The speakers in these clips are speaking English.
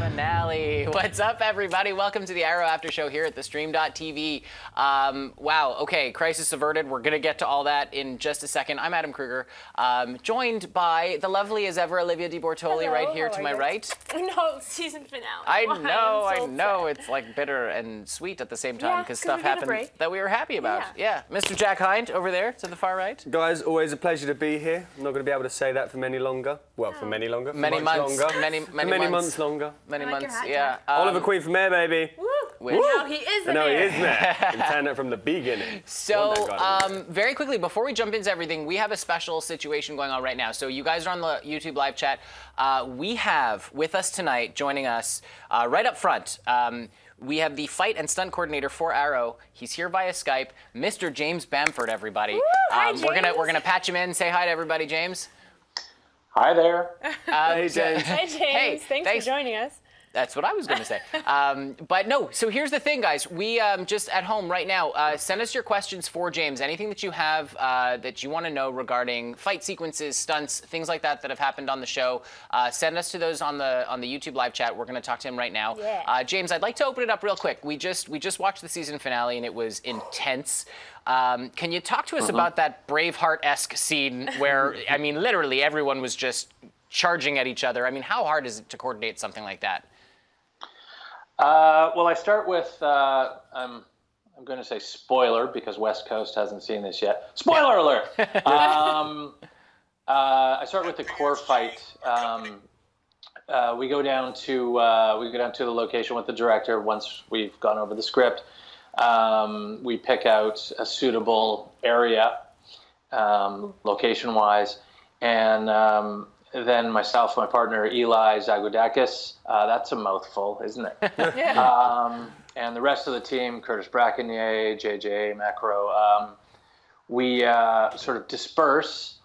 finale. What's up, everybody? Welcome to the Arrow After Show here at the Stream.tv. Wow, okay, crisis averted. We're going to get to all that in just a second. I'm Adam Kruger, joined by the lovely as ever Olivia De Bortoli right here to my right. No, season finale. I know. It's like bitter and sweet at the same time because stuff happened that we were happy about. Yeah. Mr. Jack Hind over there to the far right. Guys, always a pleasure to be here. I'm not going to be able to say that for many longer. Well, for many longer. Many months. Longer. Many months longer. Many like months, hat, yeah. Oliver Queen from Mayor, baby. Woo! Which? No, he is the No, he mayor. is Mayor. You can turn it from the beginning. So, very quickly, before we jump into everything, we have a special situation going on right now. So you guys are on the YouTube live chat. We have with us tonight, joining us right up front, we have the fight and stunt coordinator for Arrow. He's here via Skype, Mr. James Bamford, everybody. Hi, James. We're gonna patch him in. Say hi to everybody, James. Hi there. Hey, James. Hi, James. Hey, thanks for joining us. That's what I was going to say. But no, so here's the thing, guys. We just at home right now, send us your questions for James. Anything that you have that you want to know regarding fight sequences, stunts, things like that that have happened on the show. Send us to those on the YouTube live chat. We're going to talk to him right now. Yeah. James, I'd like to open it up real quick. We just watched the season finale and it was intense. Can you talk to us about that Braveheart-esque scene where, I mean, literally everyone was just charging at each other? I mean, how hard is it to coordinate something like that? Well, I start with, I'm going to say spoiler because West Coast hasn't seen this yet. Spoiler alert! I start with the core fight. We go down to the location with the director once we've gone over the script. We pick out a suitable area, location-wise, and then myself, my partner Eli Zagodakis, that's a mouthful, isn't it? And the rest of the team, Curtis Brackenier, JJ Macro, we sort of disperse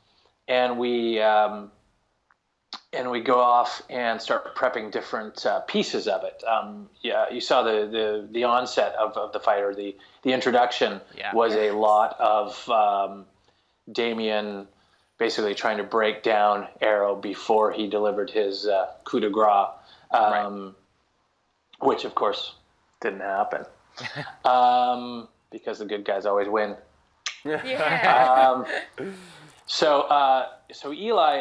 and we go off and start prepping different pieces of it. You saw the onset of the fight, or the introduction was a lot of Damien basically trying to break down Arrow before he delivered his coup de grace, which of course didn't happen because the good guys always win. Yeah. So Eli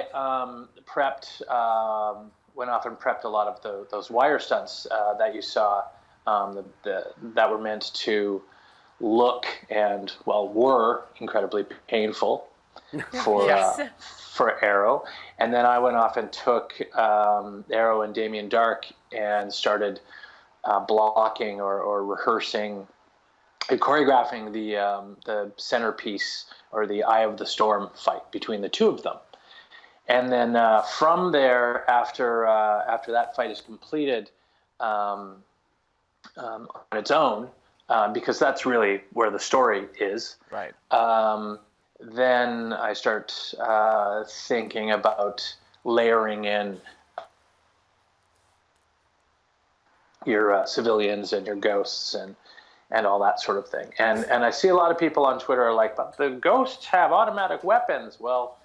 went off and prepped a lot of those wire stunts that you saw that were meant to look and, well, were incredibly painful for Arrow. And then I went off and took Arrow and Damien Darhk and started blocking or rehearsing and choreographing the centerpiece or the Eye of the Storm fight between the two of them. And then from there, after that fight is completed on its own, because that's really where the story is. Right. Then I start thinking about layering in your civilians and your ghosts and all that sort of thing. And I see a lot of people on Twitter are like, but the ghosts have automatic weapons. Well,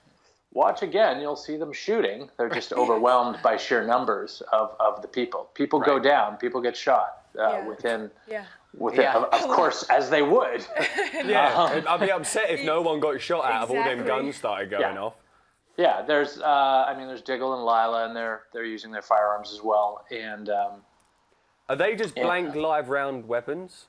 watch again, you'll see them shooting. They're just overwhelmed by sheer numbers of the people. People go down, people get shot within, of course, as they would. I'd be upset if no one got shot out of all them guns started going off. Yeah, there's Diggle and Lila, and they're using their firearms as well. And are they just blank live round weapons,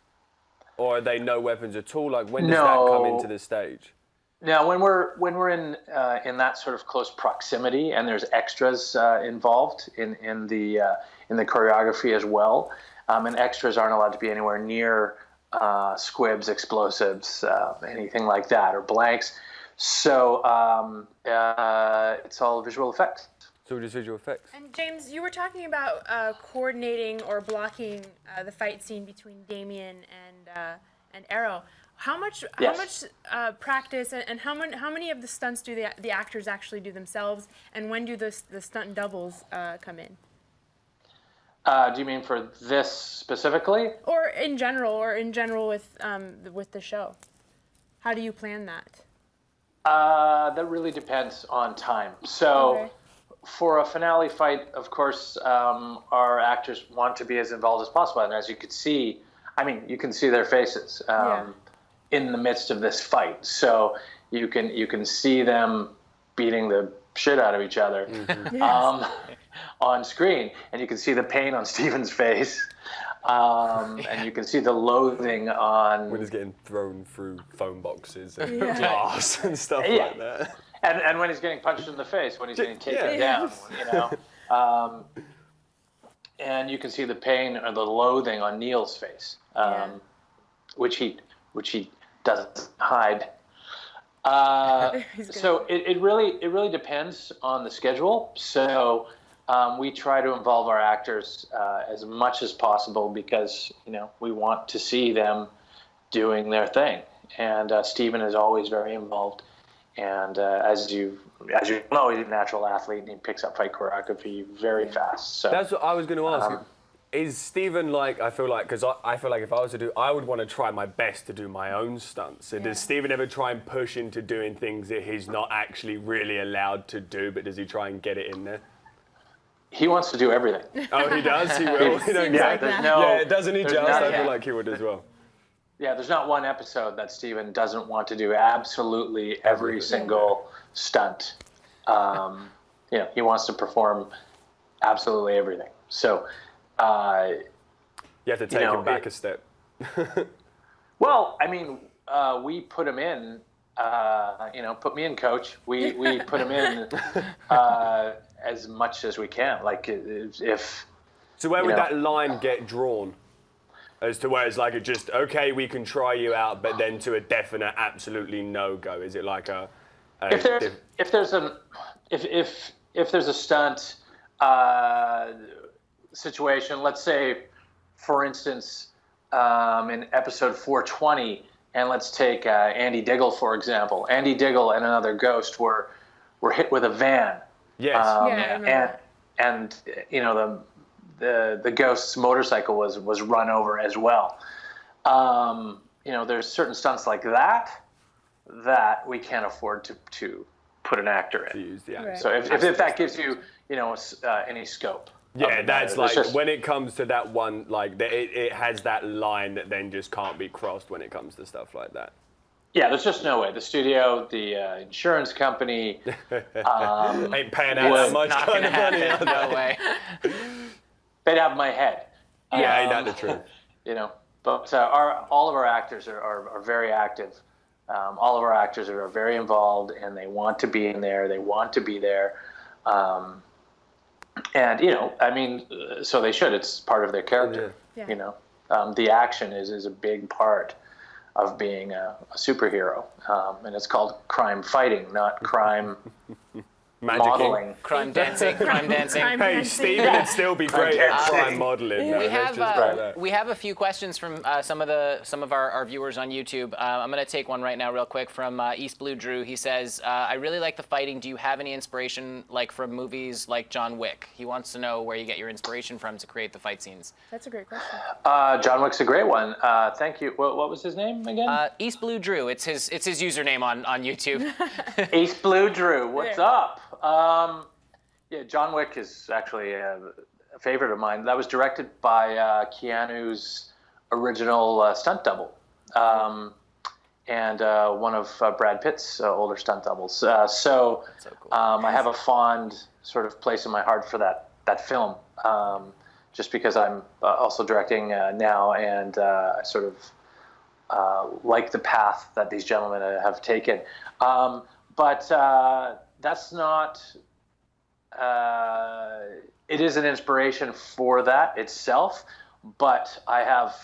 or are they no weapons at all? Like, when does that come into the stage? Now, when we're in that sort of close proximity, and there's extras involved in the choreography as well, and extras aren't allowed to be anywhere near squibs, explosives, anything like that, or blanks. So it's all visual effects. So just visual effects. And James, you were talking about coordinating or blocking the fight scene between Damien and Arrow. How much practice and how many of the stunts do the actors actually do themselves, and when do the stunt doubles come in? Do you mean for this specifically? Or in general with the show? How do you plan that? That really depends on time. So for a finale fight, of course, our actors want to be as involved as possible. And as you could see, you can see their faces in the midst of this fight. So you can see them beating the shit out of each other on screen. And you can see the pain on Stephen's face. And you can see the loathing on... When he's getting thrown through phone boxes and glass and stuff like that. And when he's getting punched in the face, when he's getting taken down, and you can see the pain or the loathing on Neil's face, which he doesn't hide. So it really depends on the schedule. So we try to involve our actors as much as possible because we want to see them doing their thing. And Stephen is always very involved. And as you know, he's a natural athlete, and he picks up fight choreography very fast. So that's what I was going to ask you. Is Stephen like? I feel like if I was to do, I would want to try my best to do my own stunts. So does Stephen ever try and push into doing things that he's not actually really allowed to do, but does he try and get it in there? He wants to do everything. Oh, he does. He will. Doesn't he? Just I feel like he would as well. Yeah, there's not one episode that Stephen doesn't want to do absolutely every single stunt. He wants to perform absolutely everything. So you have to take him back a step. Well, we put him in. Put me in, coach. We put him in as much as we can. Like if. So where would that line get drawn? As to where it's like we can try you out, but then to a definite, absolutely no go. Is it like if there's a stunt situation? Let's say, for instance, in episode 420, and let's take Andy Diggle for example. Andy Diggle and another ghost were hit with a van. Yes. And the ghost's motorcycle was run over as well. There's certain stunts like that we can't afford to put an actor in. To use the actor. Right. So if that gives you any scope. Yeah, that's like when it comes to that one, like it has that line that then just can't be crossed when it comes to stuff like that. Yeah, there's just no way. The studio, the insurance company ain't paying out that much kind of money. No way. They'd have my head. Yeah, ain't that the truth? But all of our actors are very active. All of our actors are very involved, and they want to be in there. They want to be there. So they should. It's part of their character. Yeah. The action is a big part of being a superhero, and it's called crime fighting, not crime modeling. Crime dancing. Hey, Stephen would still be great at crime modeling. We have a few questions from some of our viewers on YouTube. I'm going to take one right now real quick from East Blue Drew. He says, I really like the fighting. Do you have any inspiration from movies like John Wick? He wants to know where you get your inspiration from to create the fight scenes. That's a great question. John Wick's a great one. Thank you. What was his name again? East Blue Drew. It's his username on YouTube. East Blue Drew. What's up? John Wick is actually a favorite of mine. That was directed by Keanu's original stunt double, and one of Brad Pitt's older stunt doubles. So cool. I have a fond sort of place in my heart for that film, just because I'm also directing now, and I sort of like the path that these gentlemen have taken. But that's not. It is an inspiration for that itself, but I have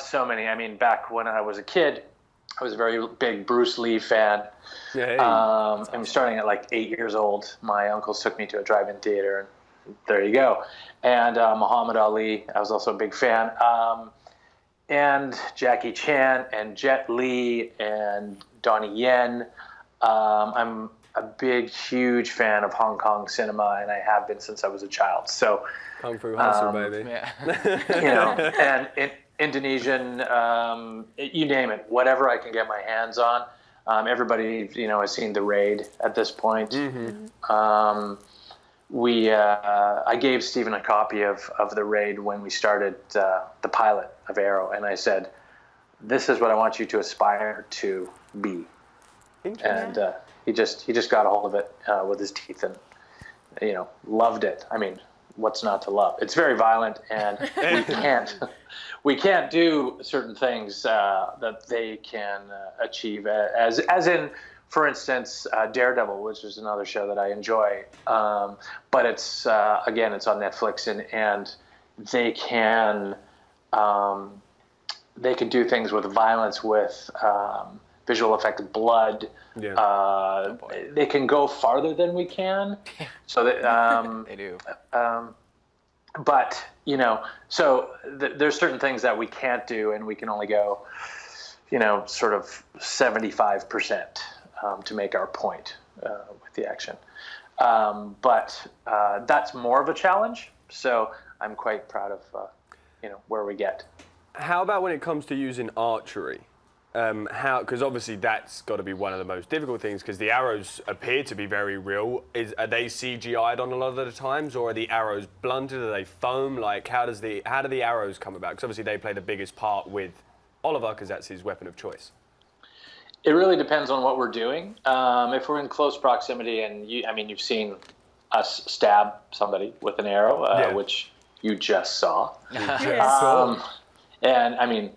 so many. Back when I was a kid, I was a very big Bruce Lee fan. I'm starting at 8 years old. My uncles took me to a drive-in theater, and there you go. And Muhammad Ali, I was also a big fan. And Jackie Chan and Jet Li and Donnie Yen. I'm a big, huge fan of Hong Kong cinema, and I have been since I was a child. So, Kung Fu Hustle, baby. Yeah. And Indonesian, you name it, whatever I can get my hands on. Everybody, has seen The Raid at this point. Mm-hmm. I gave Stephen a copy of the raid when we started the pilot of Arrow, and I said, "This is what I want you to aspire to be." And he just got a hold of it with his teeth and loved it. I mean, what's not to love? It's very violent, and we can't do certain things that they can achieve as in. For instance, Daredevil, which is another show that I enjoy, but it's again, it's on Netflix, and they can do things with violence, with visual effect, blood. Yeah. They can go farther than we can. So that They do. But so there's certain things that we can't do, and we can only go, sort of 75%. To make our point with the action. But that's more of a challenge. So I'm quite proud of, where we get. How about when it comes to using archery? Because obviously that's got to be one of the most difficult things, because the arrows appear to be very real. Are they CGI'd on a lot of the times, or are the arrows blunted? Are they foam? Like, how do the arrows come about? Because obviously they play the biggest part with Oliver, because that's his weapon of choice. It really depends on what we're doing. If we're in close proximity, and you've seen us stab somebody with an arrow, which you just saw. And I mean,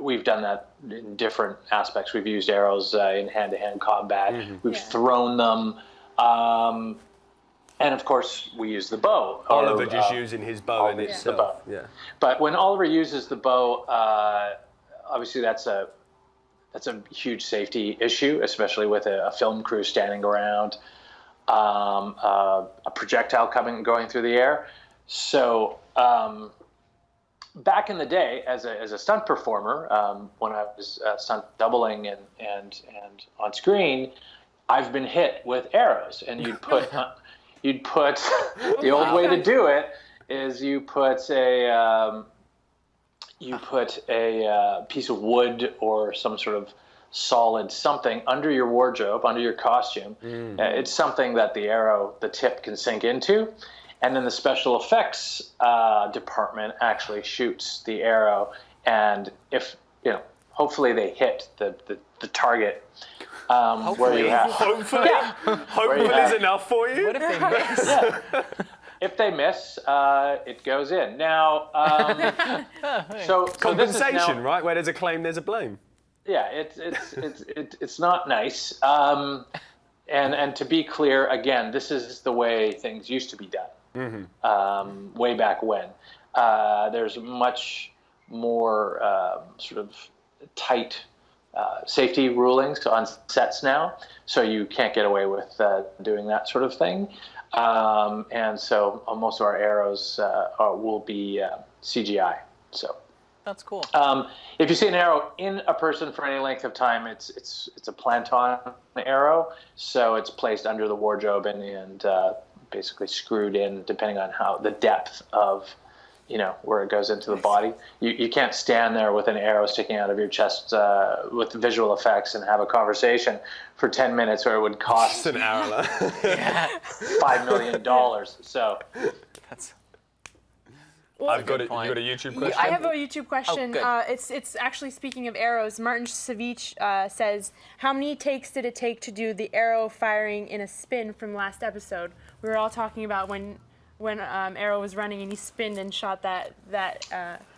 we've done that in different aspects. We've used arrows in hand-to-hand combat. Mm-hmm. We've thrown them. And of course, we use the bow. Oliver just using his bow in itself. The bow. Yeah. But when Oliver uses the bow, obviously that's a huge safety issue, especially with a film crew standing around, a projectile going through the air. So back in the day, as a stunt performer, when I was stunt doubling and on screen, I've been hit with arrows, and you'd put the old way to do it is you put a piece of wood or some sort of solid something under your wardrobe, under your costume. It's something that the tip can sink into. And then the special effects department actually shoots the arrow. And if, hopefully they hit the target. Where you have, hopefully is enough for you. What if they miss? If they miss, it goes in. Now, so compensation, right? Where there's a claim, there's a blame. Yeah, it's not nice. And to be clear, again, this is the way things used to be done. Mm-hmm. Way back when. There's much more sort of tight safety rulings on sets now, so you can't get away with doing that sort of thing. And so most of our arrows will be CGI. So that's cool. If you see an arrow in a person for any length of time, it's a planton arrow, so it's placed under the wardrobe and basically screwed in, depending on how the depth of where it goes into the body. You can't stand there with an arrow sticking out of your chest with visual effects and have a conversation for 10 minutes, or it would cost an arrow. $5 million. So that's. Well, you got a YouTube question? I have a YouTube question. Oh, it's actually, speaking of arrows, Martin Savich says, how many takes did it take to do the arrow firing in a spin from last episode? We were all talking about when Arrow was running and he spinned and shot that.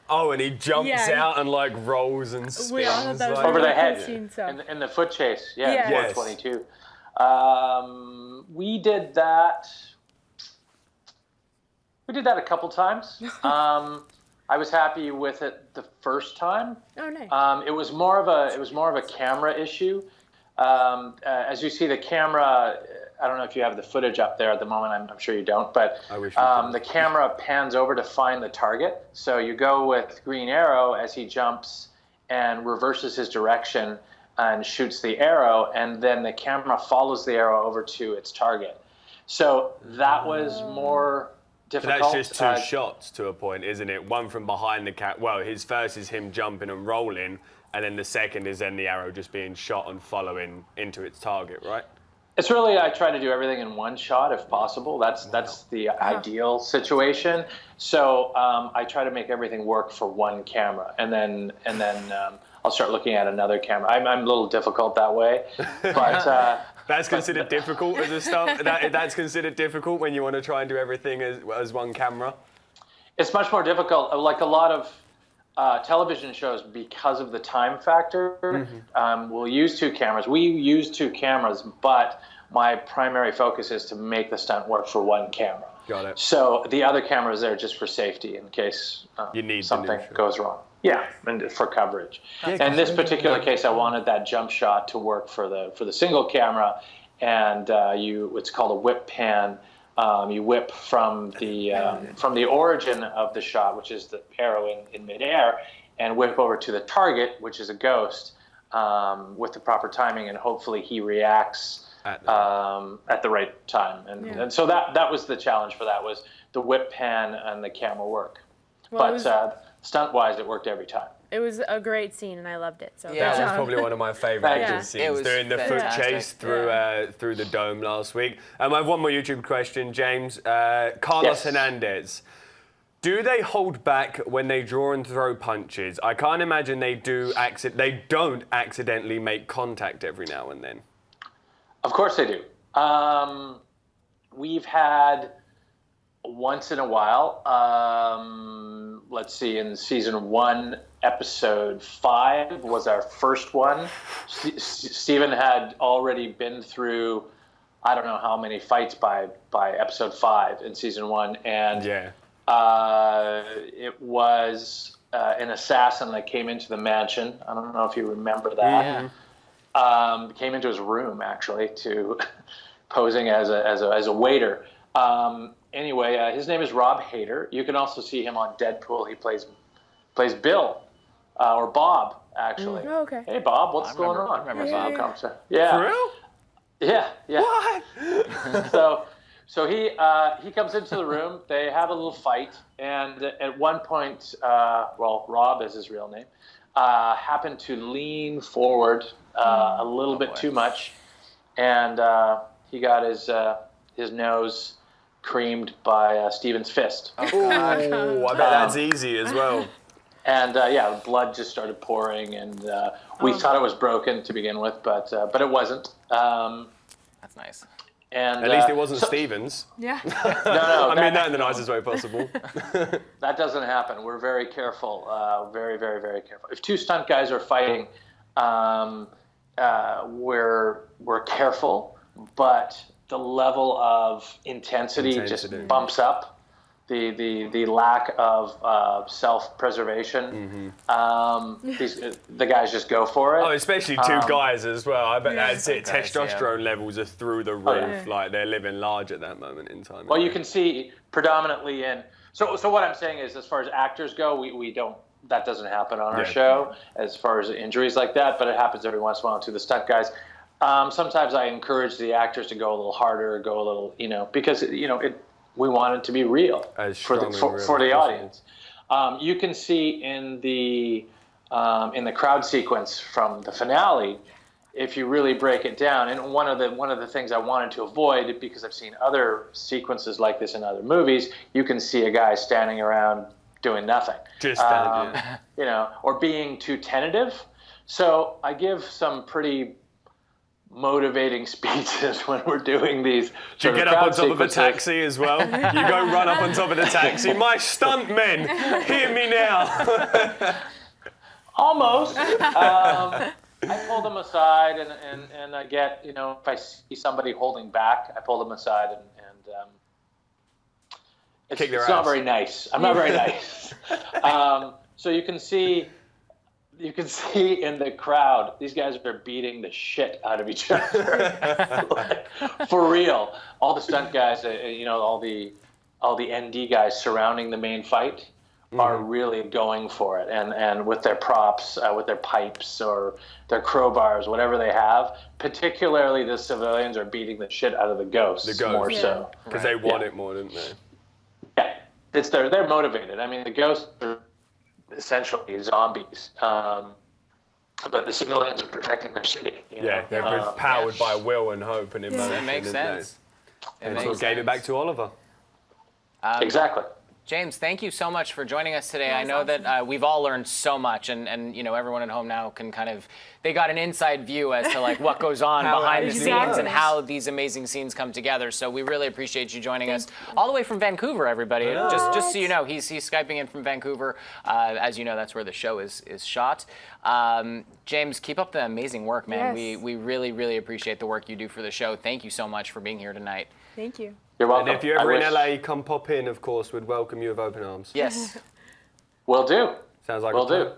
And he jumps out and rolls and spins. We all thought that was over the head scene, so. in the foot chase. Yeah, Yes. 422. We did that. We did that a couple times. I was happy with it the first time. Oh, nice. It was more of a camera issue. As you see, the camera. I don't know if you have the footage up there at the moment. I'm sure you don't. But I wish the camera pans over to find the target. So you go with Green Arrow as he jumps and reverses his direction and shoots the arrow, and then the camera follows the arrow over to its target. So that was more difficult. But that's just two shots to a point, isn't it? One from behind the cat. Well, his first is him jumping and rolling, and then the second is then the arrow just being shot and following into its target, right? It's really, I try to do everything in one shot if possible. That's the ideal situation. So I try to make everything work for one camera, and then I'll start looking at another camera. I'm a little difficult that way, but that's considered difficult as a stunt. That's considered difficult when you want to try and do everything as one camera. It's much more difficult. Like a lot of television shows, because of the time factor, we'll use two cameras. We use two cameras, but my primary focus is to make the stunt work for one camera. Got it. So the other camera is there just for safety in case something goes wrong. Yeah, and for coverage. In this particular case, I wanted that jump shot to work for the single camera, and it's called a whip pan. You whip from the origin of the shot, which is the arrow in midair, and whip over to the target, which is a ghost, with the proper timing, and hopefully he reacts at the right time. And so that was the challenge for that, was the whip pan and the camera work. Well, but stunt-wise, it worked every time. It was a great scene, and I loved it. So that was probably one of my favorite action scenes, doing the foot chase through the dome last week. I have one more YouTube question, James. Carlos Hernandez. Do they hold back when they draw and throw punches? I can't imagine they don't accidentally make contact every now and then. Of course they do. We've had once in a while, let's see, in season 1, episode 5 was our first one. Stephen had already been through, I don't know how many fights by episode 5 in season 1, and it was an assassin that came into the mansion. I don't know if you remember that. Came into his room, actually, to posing as a waiter. Anyway, his name is Rob Hader. You can also see him on Deadpool. He plays Bill, or Bob, actually. Oh, okay. Hey, Bob, what's going on? I remember Bob. Yeah. For real? Yeah. What? So he comes into the room. They have a little fight, and at one point, Rob is his real name, happened to lean forward a little bit too much, and he got his nose creamed by Stephen's fist. Oh, I bet that's easy as well. And blood just started pouring, and we thought it was broken to begin with, but it wasn't. That's nice. And at least it wasn't Stephen's. Yeah. No. I mean that in the nicest way possible. That doesn't happen. We're very careful. Very, very, very careful. If two stunt guys are fighting, we're careful, but the level of intensity just bumps up. The lack of self-preservation. The guys just go for it. Oh, especially two guys as well. I bet that's it. Testosterone levels are through the roof. Like they're living large at that moment in time. Well, you can see predominantly in. So what I'm saying is, as far as actors go, we don't. That doesn't happen on our show as far as injuries like that, but it happens every once in a while to the stunt guys. Sometimes I encourage the actors to go a little harder, go a little, because we want it to be real for the audience. You can see in the crowd sequence from the finale, if you really break it down, and one of the things I wanted to avoid, because I've seen other sequences like this in other movies, you can see a guy standing around doing nothing, just standing, or being too tentative. So I give some pretty motivating speeches when we're doing these. Do you get up on top of a taxi as well? You go run up on top of the taxi. My stunt men, hear me now. Almost. I pull them aside, and I get, if I see somebody holding back, I pull them aside, and it's not very nice. I'm not very nice. So you can see in the crowd, these guys are beating the shit out of each other. For real. All the stunt guys, all the ND guys surrounding the main fight are really going for it. And with their props, with their pipes or their crowbars, whatever they have, particularly the civilians are beating the shit out of the ghosts. More so. Because they want it more, didn't they? Yeah. They're motivated. I mean, the ghosts are essentially zombies, but the civilians are protecting their city. Yeah, they're powered by will and hope and emotion. It makes sense. And so gave it back to Oliver. Exactly. James, thank you so much for joining us today. I know awesome. that we've all learned so much, and everyone at home now can they got an inside view as to like what goes on behind the scenes and how these amazing scenes come together. So we really appreciate you joining us all the way from Vancouver, everybody. Just so you know, he's Skyping in from Vancouver. As you know, that's where the show is shot. James, keep up the amazing work, man. Yes. We really, really appreciate the work you do for the show. Thank you so much for being here tonight. Thank you. You're welcome. And if you're ever in LA, come pop in, of course. We'd welcome you with open arms. Yes. Will do. Sounds like Will a plan. do.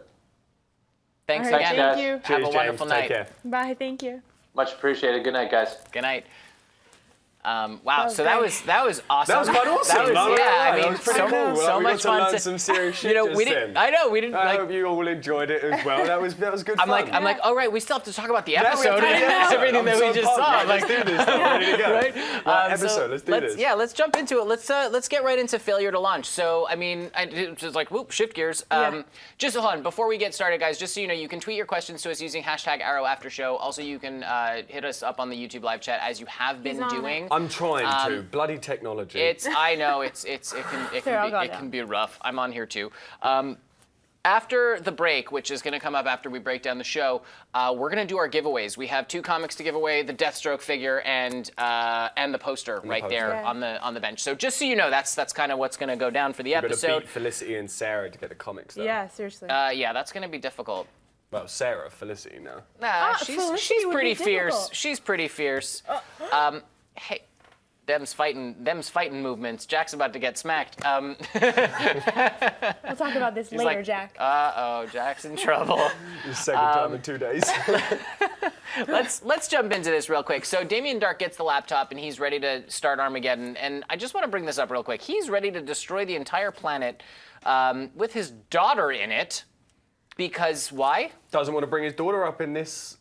Thanks All right, again. thank you. Have Cheers, a wonderful James. night. Take care. Bye. Thank you. Much appreciated. Good night, guys. Good night. Wow, was so that great. was awesome. That was quite awesome. That was, No, yeah, I that mean, was pretty so, cool. so we much got to fun learn some serious shit. we didn't. I know we didn't. I Like, hope you all enjoyed it as well. That was good I'm fun. like, all right, we still have to talk about the Yeah, we episode have to- and everything that we just pumped. saw. Right, Like, let's do this. I'm ready to go. right? Episode. Let's do this. Yeah, let's jump into it. Let's get right into failure to launch. So, I mean, just like whoop, shift gears. Just hold on before we get started, guys. Just so you know, you can tweet your questions to us using #ArrowAfterShow. Also, you can hit us up on the YouTube live chat as you have been doing. I'm trying to. Bloody technology. I know it can be rough. I'm on here too. After the break, which is going to come up after we break down the show, we're going to do our giveaways. We have 2 comics to give away: the Deathstroke figure and the poster there on the bench. So just so you know, that's kind of what's going to go down for the episode. Got to beat Felicity and Sarah to get the comics though. Yeah, seriously. Yeah, that's going to be difficult. Well, Sarah, Felicity now. Nah, Felicity she's would pretty be fierce. difficult. She's pretty fierce. Hey. Them's fighting movements. Jack's about to get smacked. We'll talk about this later, like, Jack. Uh-oh, Jack's in trouble. Second time in 2 days. Let's jump into this real quick. So Damien Darhk gets the laptop and he's ready to start Armageddon. And I just want to bring this up real quick. He's ready to destroy the entire planet with his daughter in it. Because why? Doesn't want to bring his daughter up in this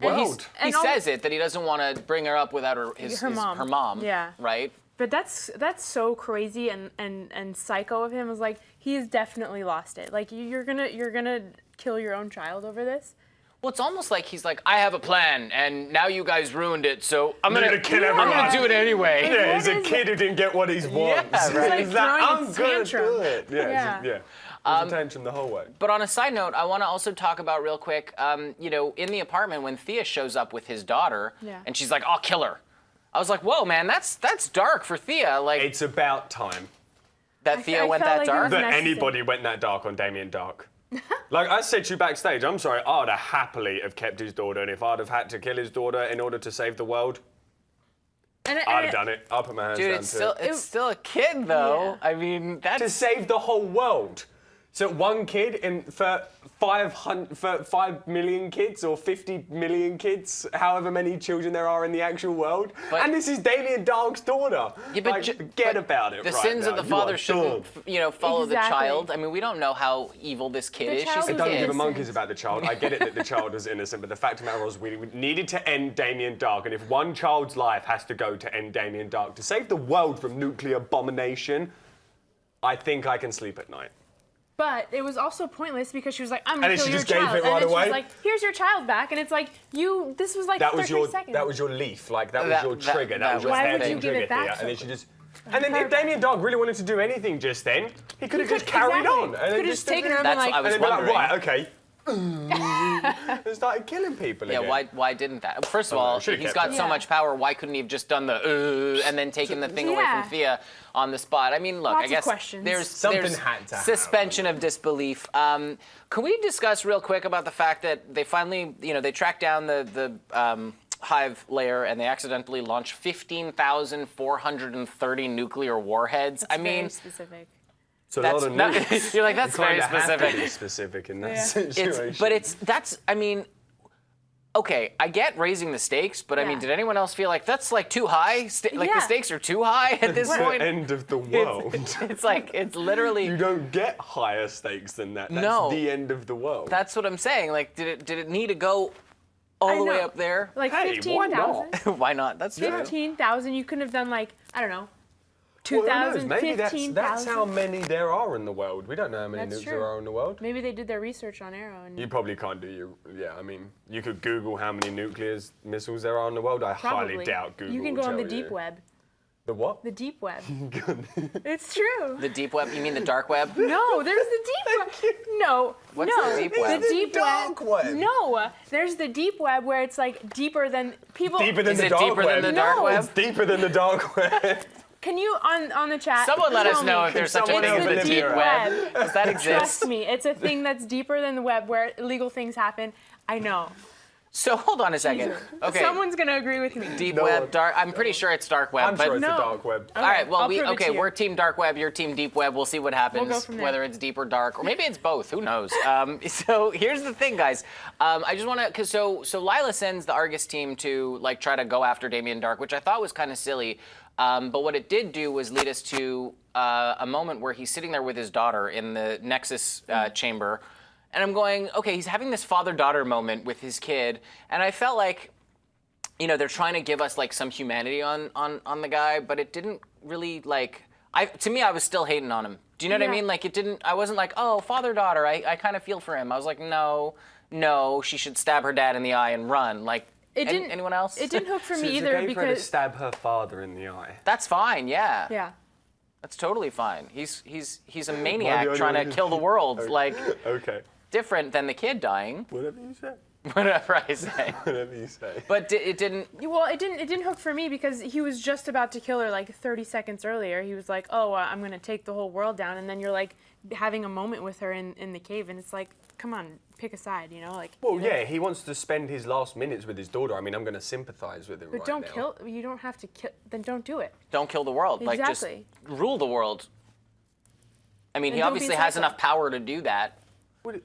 world. He says it that he doesn't want to bring her up without her mom. Yeah. Right. But that's so crazy and psycho of him. Is like he's definitely lost it. Like you're gonna kill your own child over this. Well, it's almost like he's like, I have a plan, and now you guys ruined it, so I'm gonna kill everyone. I'm gonna do it anyway. Yeah, he's a kid who didn't get what he wants. Yeah, right. He's like I'm throwing a gonna tantrum. do it. Yeah. It was a tantrum the whole way. But on a side note, I want to also talk about real quick, in the apartment when Thea shows up with his daughter, and she's like, I'll kill her. I was like, whoa, man, that's dark for Thea. Like, It's about time that Thea I went felt that like it dark. was that necessary. anybody went that dark on Damien Darhk. Like I said to you backstage, I'm sorry, I'd have happily have kept his daughter, and if I'd have had to kill his daughter in order to save the world, I'd have done it. I'll put my hands down to it. It's still a kid, though. Yeah. I mean, that's... To save the whole world. So one kid for 5 million kids or 50 million kids, however many children there are in the actual world. And this is Damien Darhk's daughter. Yeah, but forget about it the right sins now. of the You father are shouldn't, done. follow the Exactly. child. I mean, we don't know how evil this kid is. She's child a is Don't kid. give a innocent. monkeys about the child. I get it that the child was innocent, but the fact of the matter was we needed to end Damien Darhk, and if one child's life has to go to end Damien Darhk, to save the world from nuclear abomination, I think I can sleep at night. But it was also pointless because she was like, I'm And gonna then kill she your just gave child. it right and then away? she was like, here's your child back. And it's like, this was like 30 seconds. That was your leaf, like that was your trigger. That was your Why would hair you give trigger it back here. so And then she quick? just. And then if Damien Darhk really wanted to do anything just then, he could have just carried on. And He then could have just taken her and That's been what I like, was and then be like, wondering. right, okay. And started killing people Yeah, again. why didn't that? First of I don't know, all, should've he's kept got it. so much power. Why couldn't he have just done the and then taken the thing away Yeah. from Thea on the spot? I mean, look, Lots I of guess questions. there's Something there's had to suspension of disbelief. Can we discuss real quick about the fact that they finally, they tracked down the Hive layer and they accidentally launched 15,430 nuclear warheads? I mean, very specific. It's a that's lot of not, nukes. you're like, that's very Kinda have to specific. be specific in that Yeah. situation. Okay, I get raising the stakes, but I mean, Yeah. did anyone else feel like that's like too high? The Yeah. stakes are too high at this It's the point. end of the world. It's like, it's literally, You don't get higher stakes than that. That's No. the end of the world. that's what I'm saying. Like, did it need to go all the way know. up there? Like Hey, why not? 15,000. Why not? That's true. 15,000, you could have done like, I don't know, Well, who knows? 2,000, Maybe that's 15,000. how many there are in the world. We don't know how many That's nukes true. there are in the world. Maybe they did their research on Arrow. And You probably can't do I mean, you could Google how many nuclear missiles there are in the world. I probably. highly doubt Google You can will go on the tell deep you. web. The what? The deep web. It's true. The deep web? You mean the dark web? No, there's the deep web. No, What's no. the deep web? The deep dark web. No, there's the deep web where it's like deeper than people. Deeper than Is the it dark deeper web. than the dark No. web? It's deeper than the dark web. Can you on the chat? Someone let us tell know me? if there's such a someone thing else as the live deep here? web. Web. Does that exist? Trust me, it's a thing that's deeper than the web where illegal things happen. I know. So hold on a second. Okay. Someone's gonna agree with me. Deep No web, one. dark. I'm pretty sure it's dark web. I'm but sure it's No. the dark web. all right. Well, I'll prove it to you. we're team dark web. You're team deep web. We'll see what happens. We'll go from there. Whether it's deep or dark, or maybe it's both. Who knows? So here's the thing, guys. I just want to, cause so Lila sends the Argus team to like try to go after Damien Darhk, which I thought was kind of silly. But what it did do was lead us to a moment where he's sitting there with his daughter in the Nexus chamber, and I'm going, okay, he's having this father-daughter moment with his kid, and I felt like, you know, they're trying to give us like some humanity on the guy, but it didn't really like. To me, I was still hating on him. Do you know what I Yeah. mean? Like it didn't. I wasn't like, oh, father-daughter. I kind of feel for him. I was like, no, she should stab her dad in the eye and run. Like, It didn't. anyone else? It didn't hook for So me it's either okay for her to because stab her father in the eye. That's fine. Yeah. yeah. That's totally fine. He's a Am I maniac the only trying to one? kill the world. Like Okay. different than the kid dying. Whatever you say. Whatever I say. Whatever you say. But it didn't. Well, it didn't hook for me because he was just about to kill her like 30 seconds earlier. He was like, "Oh, I'm gonna take the whole world down," and then you're like having a moment with her in the cave, and it's like, come on, pick a side, you know, like. Well, yeah, he wants to spend his last minutes with his daughter. I mean, I'm going to sympathise with him But right don't now. kill. You don't have to kill. Then don't do it. Don't kill the world. Like Exactly. just rule the world. I mean, And he don't be obviously has psycho. enough power to do that.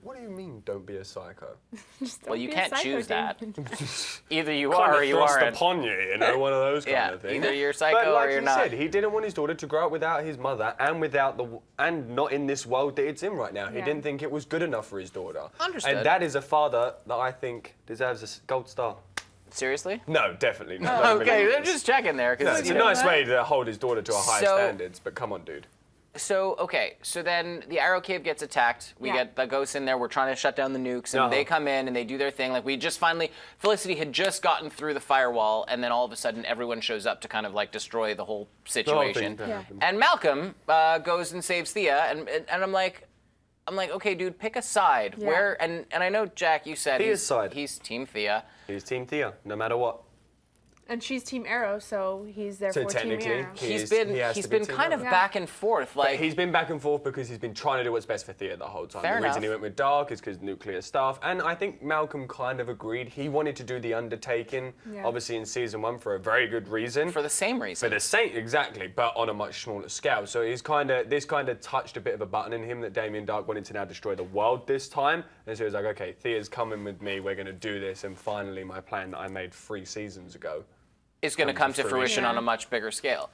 What do you mean, don't be a psycho? Just Well, don't you be a can't psycho, choose that. Damien. Either you Kind are of or you thrust aren't. upon you know, one of those kind Yeah, of things. either you're psycho but like or you're he not. said, he didn't want his daughter to grow up without his mother and not in this world that it's in right now. He Yeah. didn't think it was good enough for his daughter. Understood. And that is a father that I think deserves a gold star. Seriously? No, definitely not. Don't Okay, believe I'm this. just checking there No, because it's you a know. nice way to hold his daughter to a higher So- standards, but come on, dude. So then the Arrow Cave gets attacked. We Yeah. get the ghosts in there. We're trying to shut down the nukes, and they come in and they do their thing. Like we just finally, Felicity had just gotten through the firewall, and then all of a sudden everyone shows up to kind of like destroy the whole situation. thing Yeah. happened. And Malcolm goes and saves Thea, and I'm like, okay, dude, pick a side. Yeah. Where and I know Jack, you said Thea's side. he's Team Thea. He's Team Thea, no matter what. And she's Team Arrow, so he's therefore Team technically, Arrow. he He's is- been he has he's to be been Team kind of Arrow. back and forth. Like He's been back and forth because he's been trying to do what's best for Thea the whole time. Fair the reason enough. he went with Dark is because nuclear stuff. And I think Malcolm kind of agreed. He wanted to do the undertaking, Yeah. obviously in season 1 for a very good reason. for the same reason. For the same, exactly, but on a much smaller scale. So this kind of touched a bit of a button in him that Damien Darhk wanted to now destroy the world this time. And so he was like, okay, Thea's coming with me, we're going to do this. And finally, my plan that I made 3 seasons ago. is going to come to fruition on a much bigger scale.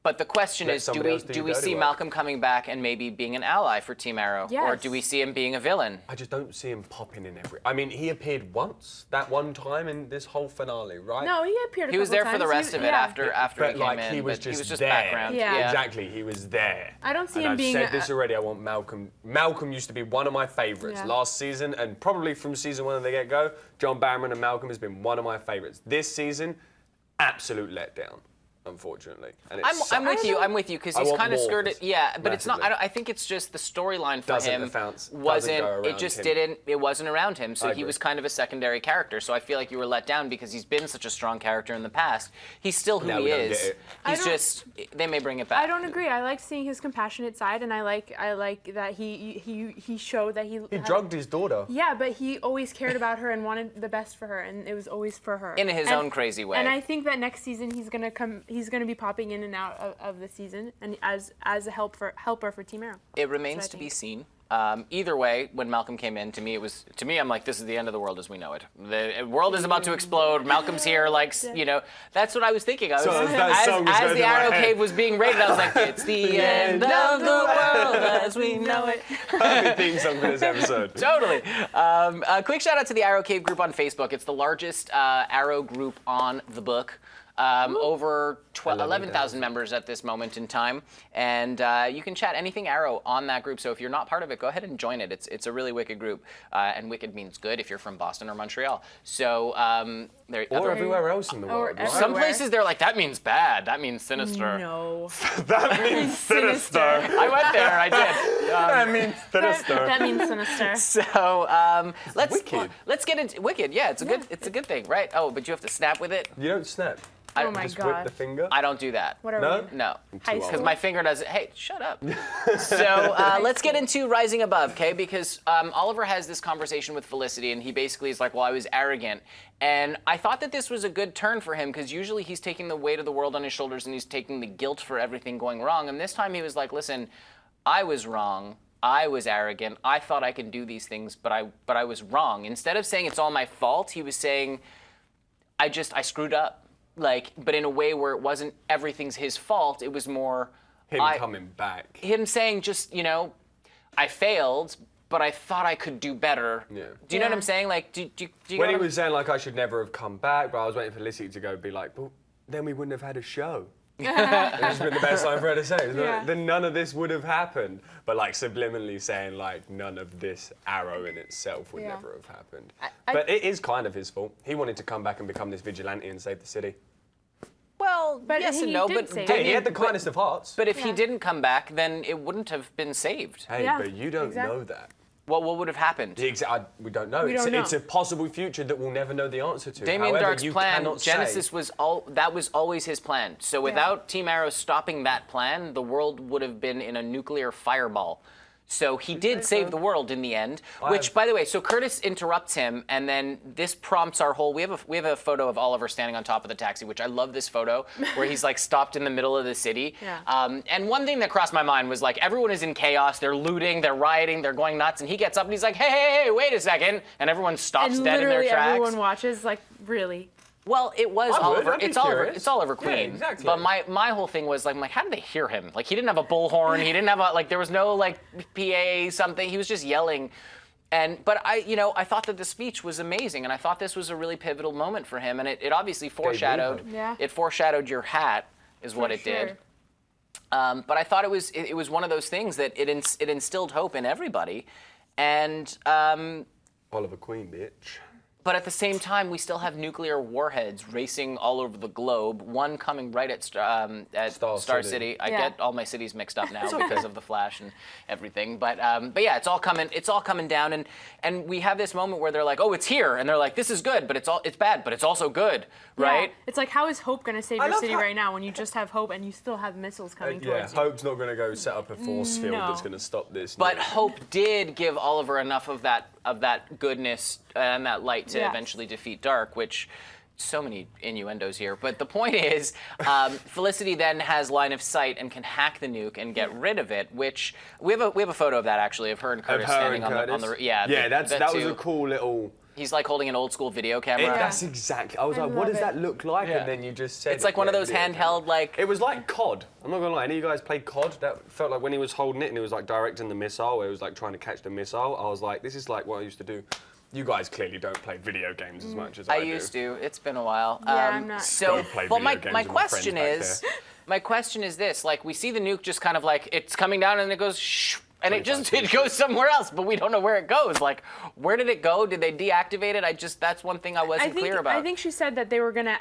But the question Let is, do somebody else do we your dirty see work. Malcolm coming back and maybe being an ally for Team Arrow, or Yes. do we see him being a villain? I just don't see him popping in every. I mean, he appeared once, that one time in this whole finale, right? No, he appeared a He was couple there for the times. rest of it yeah. after But he came like in. he was but just, he was just there. background. Yeah. Exactly, he was there. I don't see and him I've being said a- this already. I want Malcolm. Malcolm used to be one of my favourites Yeah. last season, and probably from season 1 of the get-go. John Barrowman and Malcolm has been one of my favourites. This season, absolute letdown, unfortunately. And it sucks. I'm with you because I he's want kind of more skirted. of Yeah, but it's not. massively. I think it's just the storyline for Doesn't him advance- doesn't wasn't. go It around just him. didn't. It wasn't around him, so I he agree. was kind of a secondary character. So I feel like you were let down because he's been such a strong character in the past. He's still who Now he we don't is. get it. I He's don't- just. They may bring it back. I don't agree. I like seeing his compassionate side, and I like that he showed that he. He drugged his daughter. Yeah, but he always cared about her and wanted the best for her, and it was always for her. In his And- own crazy way. And I think that next season he's gonna be popping in and out of the season, and as a helper for Team Arrow. It remains That's to what I be think. seen. Either way, when Malcolm came in, to me, I'm like, this is the end of the world as we know it. The world is about to explode. Malcolm's here, like, you know, that's what I was thinking. I was, So that song was as going the through my Arrow head. Cave was being raided, I was like, it's the end of the world as we know it. Perfect theme song for this episode. Totally. A quick shout out to the Arrow Cave group on Facebook. It's the largest Arrow group on the book. over 11,000 members at this moment in time, and you can chat anything Arrow on that group. So if you're not part of it, go ahead and join it. It's a really wicked group, and wicked means good if you're from Boston or Montreal. So or everywhere else in the world. Right? Some places they're like, that means bad. That means sinister. No. That means sinister. I went there. I did. That means sinister. That means sinister. So Wicked. let's get into wicked. Yeah, it's a good thing, right? Oh, but you have to snap with it. You don't snap. Oh my Just whip god. the finger. I don't do that. What are No? we? No. High old. Because school? my finger doesn't. Hey, shut up. So let's get into Rising Above, okay? Because Oliver has this conversation with Felicity, and he basically is like, well, I was arrogant. And I thought that this was a good turn for him, because usually he's taking the weight of the world on his shoulders, and he's taking the guilt for everything going wrong. And this time he was like, listen, I was wrong. I was arrogant. I thought I could do these things, but I was wrong. Instead of saying it's all my fault, he was saying, I screwed up. Like, but in a way where it wasn't everything's his fault. It was more Him coming back. him saying just, I failed, but I thought I could do better. Yeah. Do you know what Yeah. I'm saying? Like, do you When know he what was saying like I should never have come back, but I was waiting for Felicity to go be like, but then we wouldn't have had a show. It's been the best line for her to say. Yeah. Then none of this would have happened. But like subliminally saying like none of this Arrow in itself would Yeah. never have happened. But it is kind of his fault. He wanted to come back and become this vigilante and save the city. Well, But yes he and no, did but save Hey, it. he had the kindest of hearts. But if he Yeah. didn't come back, then it wouldn't have been saved. Hey, Yeah, but you don't exactly. know that. What would have happened? We don't know. We don't know. It's a possible future that we'll never know the answer to. Damien However, Darhk's you plan, cannot say- Genesis was always his plan. So without Team Arrow stopping that plan, the world would have been in a nuclear fireball. So he did save the world in the end, which, by the way, so Curtis interrupts him, and then this prompts our whole. We have a photo of Oliver standing on top of the taxi, which I love this photo, where he's like stopped in the middle of the city. Yeah. And one thing that crossed my mind was like everyone is in chaos, they're looting, they're rioting, they're going nuts, and he gets up and he's like, hey, wait a second, and everyone stops And dead in their literally tracks. everyone watches, like, really. Well, it was I would. Oliver. I'd be It's Oliver. curious. It's Oliver Yeah, Queen. exactly. But my whole thing was like, how did they hear him? Like he didn't have a bullhorn. He didn't have there was no like PA something. He was just yelling. But I thought that the speech was amazing, and I thought this was a really pivotal moment for him, and it obviously foreshadowed. hope. Yeah. It foreshadowed your hat, is what For it did. sure. But I thought it was one of those things that it instilled hope in everybody, and. Oliver Queen, bitch. But at the same time, we still have nuclear warheads racing all over the globe. One coming right at Star City. I Yeah. get all my cities mixed up now because of the Flash and everything. But yeah, it's all coming down. And we have this moment where they're like, oh, it's here, and they're like, this is good, but it's bad, but it's also good, right? Yeah. It's like, how is Hope going to save your love city how- right now when you just have Hope and you still have missiles coming Yeah, towards you? Hope's not going to go set up a force field No. that's going to stop this. But No. Hope did give Oliver enough of that goodness and that light to Yes. eventually defeat Dark, which so many innuendos here. But the point is, Felicity then has line of sight and can hack the nuke and get rid of it. Which we have a photo of that actually of her and Curtis standing on the Yeah, that was a cool little. He's like holding an old school video camera. That's exactly. I was like, what love does it. that look like? Yeah. And then you just said It's like one of those handheld like. It was like COD. I'm not gonna lie. Any of you guys played COD? That felt like when he was holding it and he was like directing the missile, where he was like trying to catch the missile. I was like, this is like what I used to do. You guys clearly don't play video games as much as I do. I used to. It's been a while. Yeah, I'm not. So, Don't play but my video games my with my question friends is, back my question is this: like we see the nuke just kind of like it's coming down and it goes shh, and it 25 goes somewhere else, but we don't know where it goes. Like, where did it go? Did they deactivate it? That's one thing I wasn't clear about. I think she said that they were gonna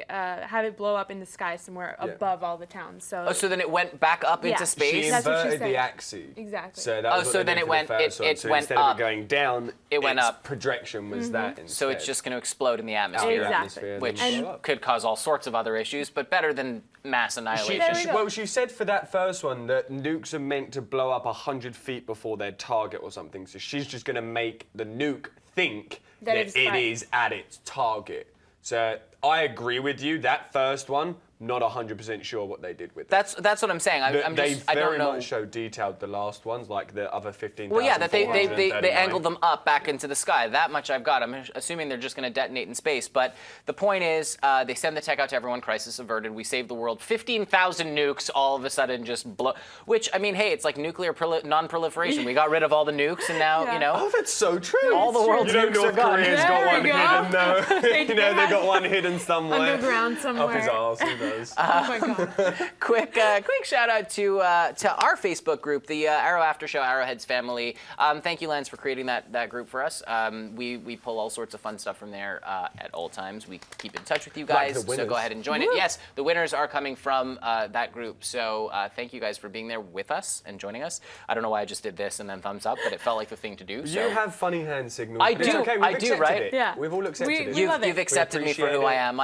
have it blow up in the sky somewhere above all the towns. So. Oh, so then it went back up into Yeah. space. She That's what she inverted the said. axis. Exactly. So that was what so they then did it for went- the first one. it So went instead up. of it going down, It went its up. projection was that instead. So it's just going to explode in the atmosphere, Exactly. Atmosphere and which then blow up. could cause all sorts of other issues, but better than mass annihilation. There we go. Well, she said for that first one that nukes are meant to blow up 100 feet before their target or something. So she's just going to make the nuke think that it's it right. is at its target. So I agree with you, that first one, not 100% sure what they did with it. That's what I'm saying. I They don't very know. much so detailed the last ones, like the other 15,000. Well, yeah, that they angled them up back into the sky. That much I've got. I'm assuming they're just going to detonate in space. But the point is, they send the tech out to everyone. Crisis averted. We saved the world. 15,000 nukes all of a sudden just blow. Which, I mean, hey, it's like nuclear non-proliferation. We got rid of all the nukes, and now, you know. Oh, that's so true. All the world's nukes North are gone. Korea's There got one we go. hidden though. They They got one hidden somewhere. Underground somewhere. Up his arse, who knows? Oh my God. Quick shout out to our Facebook group, the Arrow After Show Arrowheads family. Thank you, Lance, for creating that group for us. We pull all sorts of fun stuff from there at all times. We keep in touch with you guys, Like the so go ahead and join it. Yes, the winners are coming from that group. So thank you guys for being there with us and joining us. I don't know why I just did this and then thumbs up, but it felt like the thing to do. So. You have funny hand signals. I but it's do, okay. We've I do, accepted right? it. Yeah. We've all accepted it. We love it. You've accepted me for who appreciate I it. am.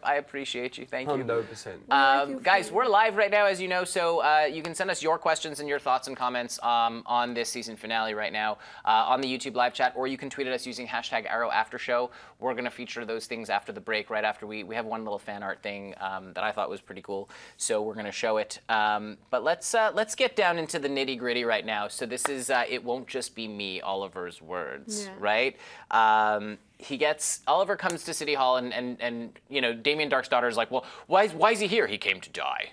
I appreciate you. Thank you. 100%. Guys, we're live right now, as you know, so you can send us your questions and your thoughts and comments on this season finale right now on the YouTube live chat, or you can tweet at us using hashtag #ArrowAfterShow. We're going to feature those things after the break, right after we have one little fan art thing that I thought was pretty cool, so we're going to show it. But let's get down into the nitty gritty right now. So this is It Won't Just Be Me, Oliver's words, right? Oliver comes to City Hall and you know, Damien Darhk's daughter is like, well, why is he here? He came to die.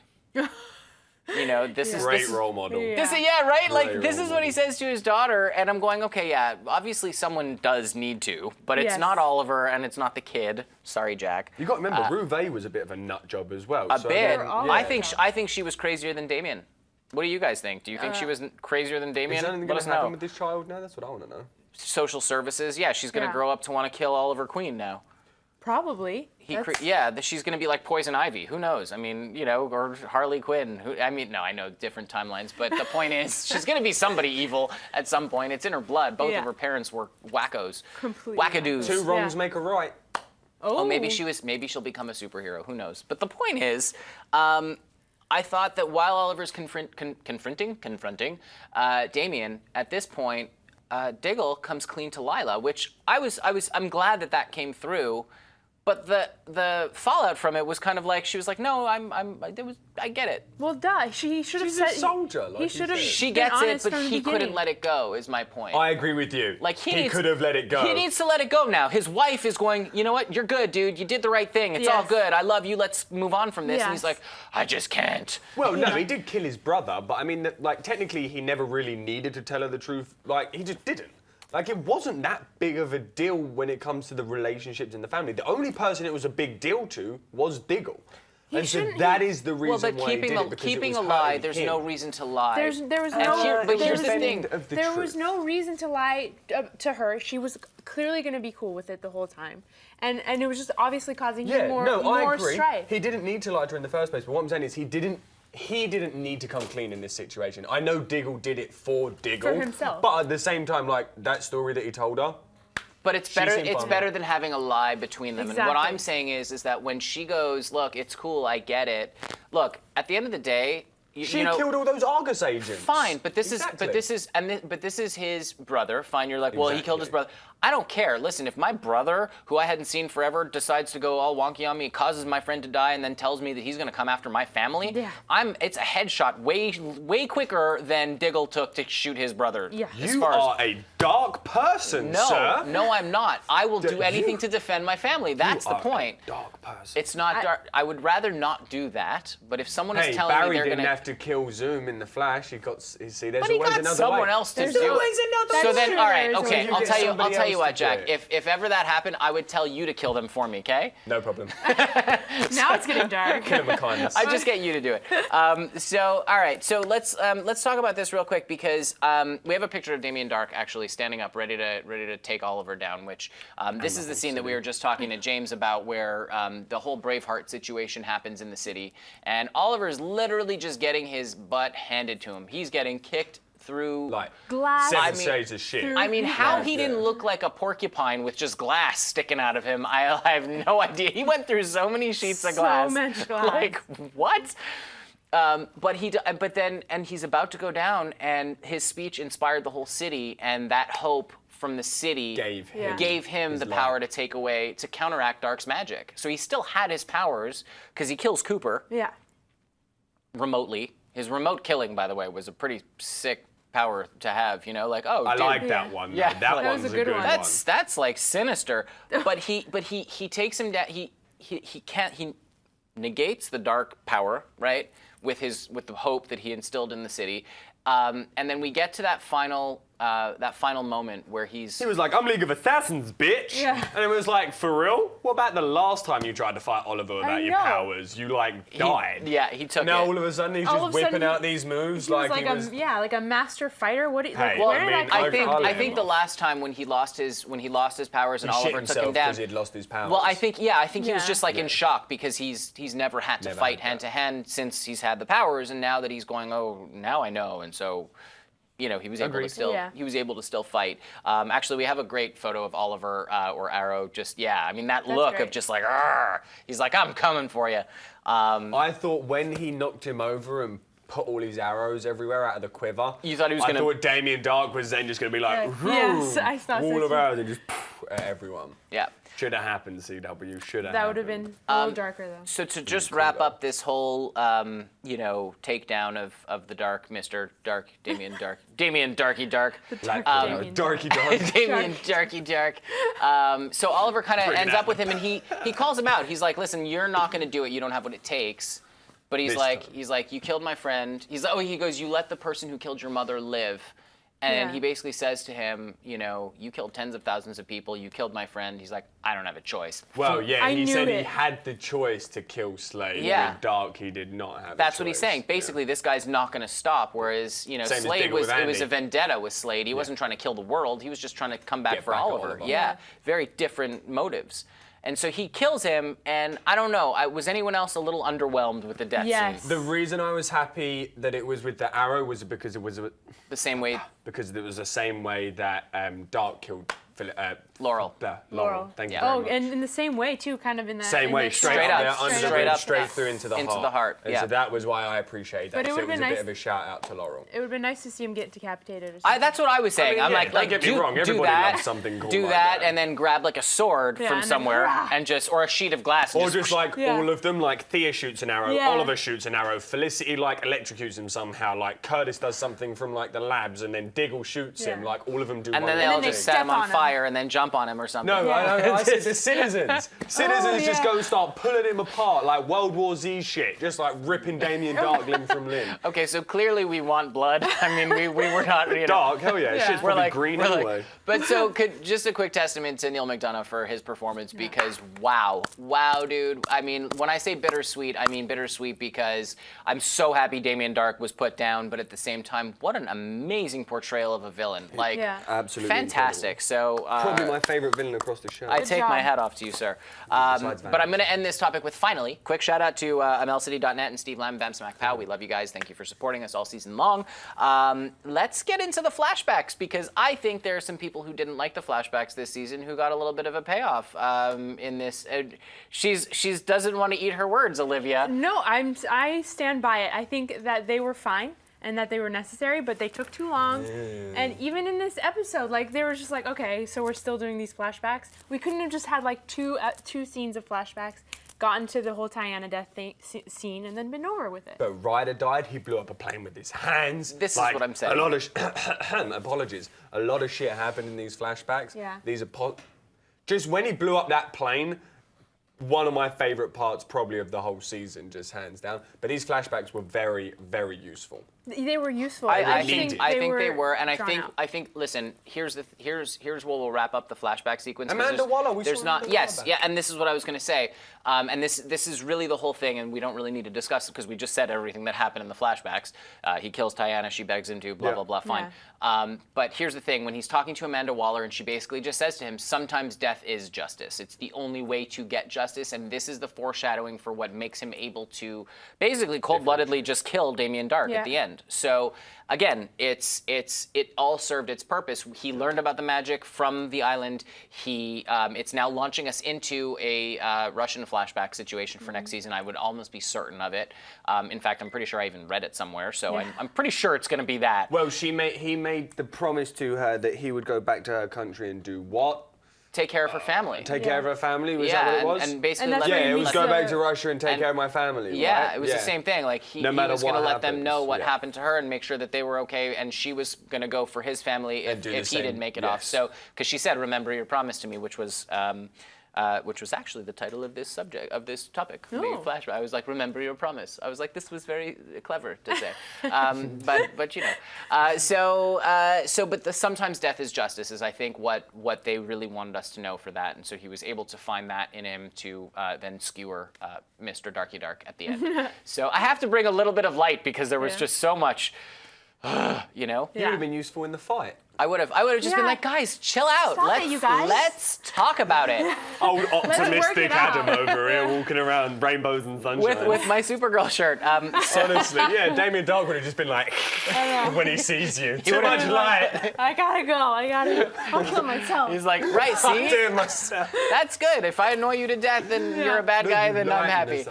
You know, this is Great role model. right? Like, Great this role is what he says to his daughter, and I'm going, okay, yeah, obviously someone does need to, but it's Yes. not Oliver and it's not the kid. Sorry, Jack. You got to remember, Rouvet was a bit of a nut job as well. A so bit. then, all yeah. I think she was crazier than Damien. What do you guys think? Do you think she was crazier than Damien? Is anything Let going us to happen know. with this child now? That's what I want to know. Social services. Yeah, she's going to Yeah. grow up to want to kill Oliver Queen now. Probably. She's going to be like Poison Ivy. Who knows? I mean, you know, or Harley Quinn. No, I know different timelines, but the point is, she's going to be somebody evil at some point. It's in her blood. Both of her parents were wackos, Completely wackadoos. Two wrongs make a right. Oh, maybe she'll become a superhero. Who knows? But the point is, I thought that while Oliver's confronting Damien, at this point, Diggle comes clean to Lila, which I'm glad that came through. But the fallout from it was kind of like, she was like, no, I get it. Well, duh. She should have She's said. a soldier. Like He should have. She been gets it, honest but from the he couldn't beginning. let it go, is my point. I agree with you. Like, he could have let it go. He needs to let it go now. His wife is going, you know what? You're good, dude. You did the right thing. It's all Yes. good. I love you. Let's move on from this. And he's Yes. like, I just can't. Well, no, he did kill his brother, but I mean, like, technically, he never really needed to tell her the truth. Like, he just didn't. Like, it wasn't that big of a deal when it comes to the relationships in the family. The only person it was a big deal to was Diggle. And so that is the reason Well, but why he did it, because keeping it was a lie, hurting there's him. no reason to lie. There was And no. but here's the there was- thing. Of the There truth. was no reason to lie to her. She was clearly going to be cool with it the whole time, and it was just obviously causing him more I agree. strife. He didn't need to lie to her in the first place, but what I'm saying is he didn't need to come clean in this situation. I know Diggle did it for Diggle. For himself. But at the same time, like, that story that he told her, But it's She better. seemed It's fine. better than having a lie between them. And what Exactly. I'm saying is that when she goes, look, it's cool, I get it. Look, at the end of the day, she you know, killed all those Argus agents. fine, but this Exactly. this is his brother. Fine, you're like, well, he killed his Exactly. brother. I don't care. Listen, if my brother, who I hadn't seen forever, decides to go all wonky on me, causes my friend to die, and then tells me that he's going to come after my family, it's a headshot way quicker than Diggle took to shoot his brother. Yeah. As You far are a dark person, sir. No, I'm not. I will do You- anything to defend my family. That's the You are point. a dark person. It's not dark. I would rather not do that. But if someone Hey, is telling me Barry they're didn't gonna, have to kill Zoom in the Flash. He got. See, there's but he always got another someone way. else to There's do it. always another So way. then, all right, Sure, okay. so I'll get tell you somebody what, else to Jack. do it. If ever that happened, I would tell you to kill them for me. Okay? No problem. Now it's getting dark. Kill him with kindness. I just get you to do it. So, all right. So let's talk about this real quick because we have a picture of Damien Darhk actually standing up, ready to take Oliver down. Which this is the scene that we were just talking to James about, where the whole Braveheart situation happens in the city, and Oliver is literally just getting his butt handed to him. He's getting kicked through Like Glass. seven shades of shit. I mean, how he didn't look like a porcupine with just glass sticking out of him, I have no idea. He went through so many sheets of So glass. much glass. Like, what? But he's about to go down, and his speech inspired the whole city, and that hope from the city gave him the power to to counteract Dark's magic. So he still had his powers because he kills Cooper. Yeah. Remotely. His remote killing, by the way, was a pretty sick power to have, you know, like, oh, I dude. like that one. Yeah, that like, one's was a good one. That's like sinister. But he takes him down. He negates the dark power, right? With the hope that he instilled in the city. And then we get to that final moment where he was like, I'm League of Assassins, bitch. Yeah. And it was like, for real? What about the last time you tried to fight Oliver without your powers? You like died. He took Now it. all of a sudden he's All just of a sudden, whipping out these moves He was like he was. like a master fighter. What? Hey, Where I did mean, that come from? I think the last time when he lost his powers and He shit Oliver took him himself down. because he'd lost his powers. Well, I think he was Yeah. just like in shock because he's never had to fight hand to hand since he's had the powers, and now that he's going, oh, now I know, and so. You know, he was able to still fight. Actually, we have a great photo of Oliver or Arrow. I mean, that look great. of just like, "Arr!" He's like, I'm coming for you. I thought when he knocked him over and put all his arrows everywhere out of the quiver, You thought he was I gonna- thought Damien Darhk was then just going to be like, Yes, I thought so wall of too. arrows and just at everyone. Yeah. Should have happened, CW. Should have. That would have been a little darker though. So to just wrap up this whole, takedown of the Dark, Mr. Dark, Damien Dark, Damien Darky Dark. Damien Darky Dark. Damien Darky Dark. So Oliver kind of ends up with him, and he calls him out. He's like, "Listen, you're not going to do it. You don't have what it takes." But he's like, "You killed my friend." He goes, "You let the person who killed your mother live." And he basically says to him, you killed tens of thousands of people. You killed my friend. He's like, I don't have a choice. Well, yeah, I he knew said he it. had the choice to kill Slade. Yeah. With Dark, he did not have. That's a what he's choice. saying. Basically, this guy's not going to stop. Whereas, as Slade Diggle with it was Andy. a vendetta with Slade. He wasn't trying to kill the world. He was just trying to come back Get for back at Oliver. Oliver. Yeah, very different motives. And so he kills him, and I don't know. Was anyone else a little underwhelmed with the death Yes. scene? The reason I was happy that it was with the arrow was because it was The same way the same way that Dark killed Laurel. Laurel. Thank you very Oh, much. and in the same way too, kind of in that. Same in way, the straight Straight up, up, there, under the straight ribs, up, straight yeah. through into the Into the heart, And yeah. so that was why I appreciate that. But it So would've it was been a bit nice- of a shout out to Laurel. It would have been nice to see him get decapitated or something. That's what I was saying. mean, I'm yeah, like, don't get me wrong, do everybody that, loves something cool do like that, that. and then grab like a sword Yeah, from and then, somewhere rah! and or a sheet of glass. And Or just like Yeah. all of them, like Thea shoots an arrow, Yeah. Oliver shoots an arrow, Felicity like electrocutes him somehow, like Curtis does something from like the labs, and then Diggle shoots him, Yeah. like all of them do and one then they little all they just thing. set him step on on him. fire and then jump on him or something. No, I said the citizens. Citizens just yeah. go and start pulling him apart, like World War Z shit, just like ripping Damien Dark limb from limb. Okay, so clearly we want blood. I mean, we were not, Dark, hell yeah, shit's We're probably green anyway. But so, just a quick testament to Neil McDonough for his performance because wow, dude. I mean, when I say bittersweet, I mean bittersweet because I'm so happy Damien Darhk was put down, but at the same time, what an amazing portrayal of a villain. Like, Absolutely fantastic. So, Probably my favorite villain across the show. I take my job. hat off to you, sir. Besides But I'm Vance. going to end this topic with finally, quick shout out to MLCity.net and Steve Lamb, Bam Smack Pow. We love you guys. Thank you for supporting us all season long. Let's get into the flashbacks because I think there are some people who didn't like the flashbacks this season who got a little bit of a payoff in this. She's doesn't want to eat her words, Olivia. No, I stand by it. I think that they were fine and that they were necessary, but they took too long. And even in this episode, like they were just like, okay, so we're still doing these flashbacks. We couldn't have just had like two scenes of flashbacks, gotten to the whole Tiana death scene, and then been over with it. But Ryder died, he blew up a plane with his hands. This is what I'm saying. A lot of, apologies, a lot of shit happened in these flashbacks. Yeah. These are, just when he blew up that plane, one of my favorite parts probably of the whole season, just hands down. But these flashbacks were very, very useful. They were useful. I think they were, and drawn out. I think. Listen, here's where we'll wrap up the flashback sequence. 'cause Amanda Waller, we there's saw not. Amanda Yes, Waller. yeah, and this is what I was going to say. And this is really the whole thing, and we don't really need to discuss it because we just said everything that happened in the flashbacks. He kills Tiana, she begs him to, blah Yeah. blah blah. Fine. But here's the thing: when he's talking to Amanda Waller, and she basically just says to him, "Sometimes death is justice. It's the only way to get justice," and this is the foreshadowing for what makes him able to basically cold-bloodedly just kill Damien Darhk at the end. end. So again, it all served its purpose. He learned about the magic from the island. It's now launching us into a Russian flashback situation for next season. I would almost be certain of it. In fact, I'm pretty sure I even read it somewhere, so I'm pretty sure it's going to be that. Well, he made the promise to her that he would go back to her country and do what? Take care of her family. Take care of her family? Was that what it was? And basically, it was go back to Russia and take care of my family. Yeah, right? it was the same thing. Like he was going to let them know what happened to her and make sure that they were okay, and she was going to go for his family if he didn't make it off. So, because she said, "Remember your promise to me," which was actually the title of this topic. The flashback. I was like, "Remember your promise." I was like, this was very clever to say, but you know. But sometimes death is justice is I think what they really wanted us to know for that, and so he was able to find that in him to then skewer Mr. Darky Dark at the end. So I have to bring a little bit of light because there was just so much, you know. You would have been useful in the fight. I would have just been like, guys, chill out. Let's talk about it. Old optimistic Adam over here walking around rainbows and sunshine. With my Supergirl shirt. Honestly, yeah, Damien Darhk would have just been like, when he sees you, too much light. I gotta go. I'll kill myself. He's like, right, see? I'm doing myself. That's good. If I annoy you to death, then you're a bad guy, then I'm happy.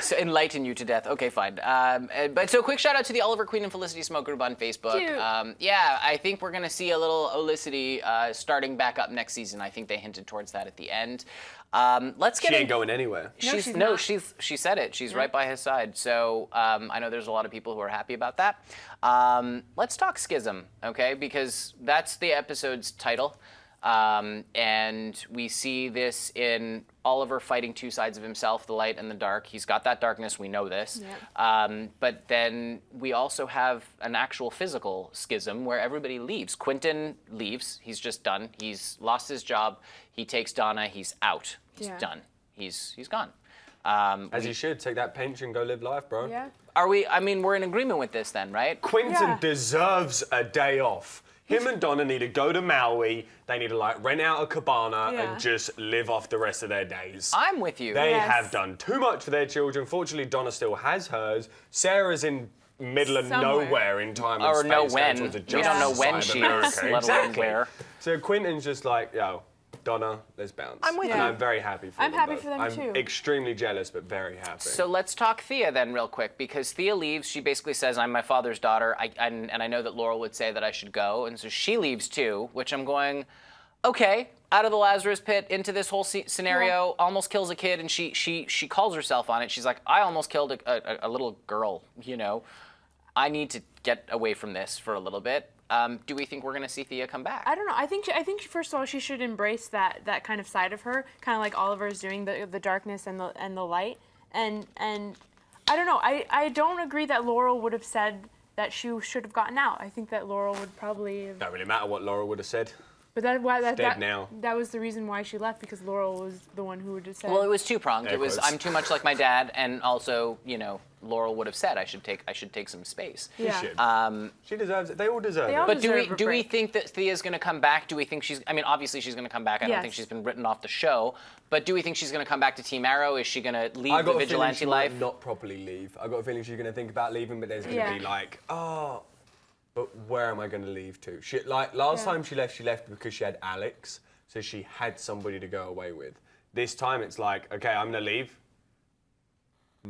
So enlighten you to death. Okay, fine. But so quick shout out to the Oliver Queen and Felicity Smoke group on Facebook. Yeah, I think we're going to see a little Olicity starting back up next season. I think they hinted towards that at the end. Let's get. She ain't going anywhere. She said it. She's right by his side. So I know there's a lot of people who are happy about that. Let's talk Schism, okay? Because that's the episode's title. And we see this in Oliver fighting two sides of himself, the light and the dark. He's got that darkness, we know this. But then we also have an actual physical schism where everybody leaves. Quentin leaves, he's just done. He's lost his job, he takes Donna, he's out. He's done. He's gone. As he should, take that pension, go live life, bro. Yeah. We're in agreement with this then, right? Quentin deserves a day off. Him and Donna need to go to Maui. They need to rent out a cabana and just live off the rest of their days. I'm with you. They have done too much for their children. Fortunately, Donna still has hers. Sarah's in middle of nowhere in time and space. Or when. We don't know when she is, let alone where. So Quentin's just like, yo, Donna, let's bounce. I'm with you. And I'm very happy for them. I'm happy for them too. I'm extremely jealous, but very happy. So let's talk Thea then real quick, because Thea leaves. She basically says, I'm my father's daughter, and I know that Laurel would say that I should go. And so she leaves too, which I'm going, okay, out of the Lazarus pit into this whole scenario, almost kills a kid, and she calls herself on it. She's like, I almost killed a little girl, you know. I need to get away from this for a little bit. Do we think we're going to see Thea come back? I don't know. I think first of all she should embrace that kind of side of her, kind of like Oliver's doing, the darkness and the light. And I don't know. I don't agree that Laurel would have said that she should have gotten out. I think that Laurel would probably have... Don't really matter what Laurel would have said. But now. That was the reason why she left, because Laurel was the one who would have said... Well, it was two-pronged. It was, I'm too much like my dad, and also, you know, Laurel would have said I should take some space. Yeah. She deserves it. They all deserve it. But do we think that Thea's going to come back? Do we think she's... I mean, obviously she's going to come back. I don't think she's been written off the show. But do we think she's going to come back to Team Arrow? Is she going to leave the vigilante life? Might not properly leave. I got a feeling she's going to think about leaving, but there's going to be like, oh... But where am I going to leave to? Last time she left because she had Alex, so she had somebody to go away with. This time it's like, okay, I'm going to leave.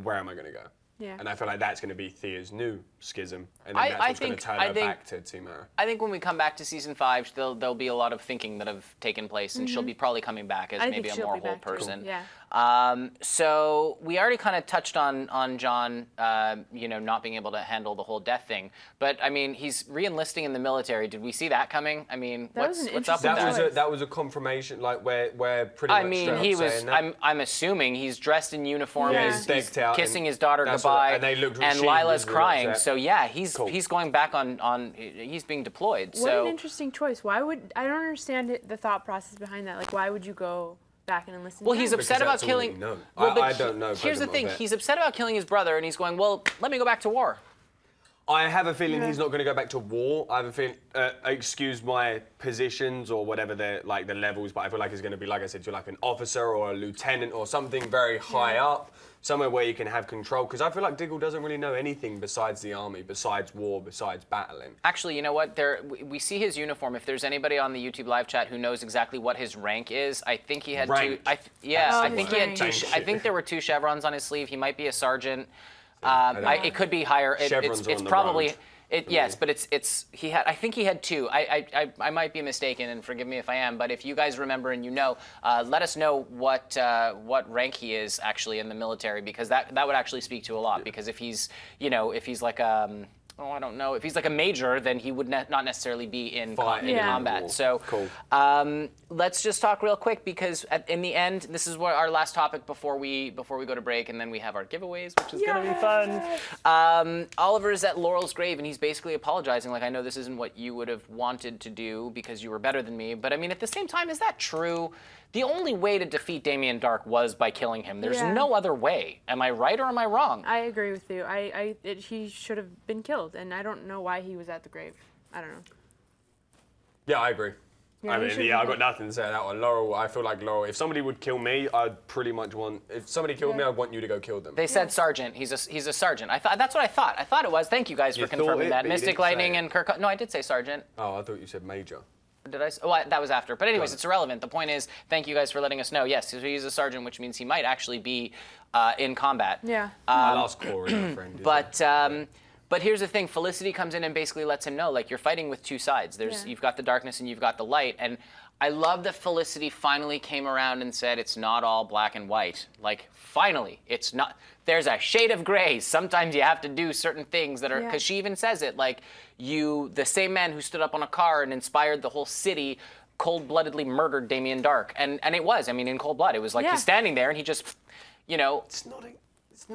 Where am I going to go? Yeah. And I feel like that's going to be Thea's new schism, and then that's what's going to turn her back to Team Arrow. I think when we come back to season 5, there'll be a lot of thinking that have taken place, and she'll be probably coming back as maybe a more whole person. Cool. Yeah. So we already kind of touched on John, you know, not being able to handle the whole death thing. But I mean, he's re-enlisting in the military. Did we see that coming? I mean, what's up with that? That was a confirmation, like where pretty much. I mean, he was. I'm assuming he's dressed in uniform. He's decked out, kissing his daughter goodbye. And they looked. And Lila's crying. So yeah, he's going back on. He's being deployed. What an interesting choice. Why would I don't understand the thought process behind that? Like, why would you go back and enlist? Well, he's upset about killing. Well, I don't know. Here's the thing: he's upset about killing his brother, and he's going, "Well, let me go back to war." I have a feeling he's not going to go back to war. I have a feeling, excuse my positions or whatever the levels, but I feel like he's going to be, like I said, you're like an officer or a lieutenant or something very high up. somewhere where you can have control. Because I feel like Diggle doesn't really know anything besides the army, besides war, besides battling. Actually, you know what? We see his uniform. If there's anybody on the YouTube live chat who knows exactly what his rank is, I think he had Rank. two. I think he had two. Rank. I think there were 2 chevrons on his sleeve. He might be a sergeant. It could be higher. Chevrons are It's on the probably. road. Yes, but he had. I think he had 2. I might be mistaken, and forgive me if I am. But if you guys remember and you know, let us know what rank he is actually in the military, because that would actually speak to a lot. Because if he's like I don't know. If he's like a major, then he would not necessarily be in combat. So cool. Let's just talk real quick, because in the end, this is what our last topic before we go to break, and then we have our giveaways, which is gonna be fun. Oliver is at Laurel's grave, and he's basically apologizing. Like, I know this isn't what you would have wanted to do because you were better than me, but I mean, at the same time, is that true? The only way to defeat Damien Darhk was by killing him. There's no other way. Am I right or am I wrong? I agree with you. He should have been killed, and I don't know why he was at the grave. I don't know. Yeah, I agree. Yeah, I've got nothing to say to that one. Laurel, I feel like Laurel, if somebody would kill me, I'd pretty much want, if somebody killed me, I'd want you to go kill them. They said sergeant. He's a sergeant. That's what I thought. I thought it was. Thank you guys for confirming that. Mystic Lightning and Kirk. No, I did say sergeant. Oh, I thought you said major. Did I? That was after. But anyways, it's irrelevant. The point is, thank you guys for letting us know. Yes, so he's a sergeant, which means he might actually be in combat. Yeah. My last Corey, my friend. But here's the thing. Felicity comes in and basically lets him know, like, you're fighting with 2 sides. You've got the darkness and you've got the light. And I love that Felicity finally came around and said it's not all black and white. Like, finally, it's not. There's a shade of gray. Sometimes you have to do certain things that are, because she even says it, like, the same man who stood up on a car and inspired the whole city cold-bloodedly murdered Damien Darhk. And it was, I mean, in cold blood. It was like he's standing there and he just, It's not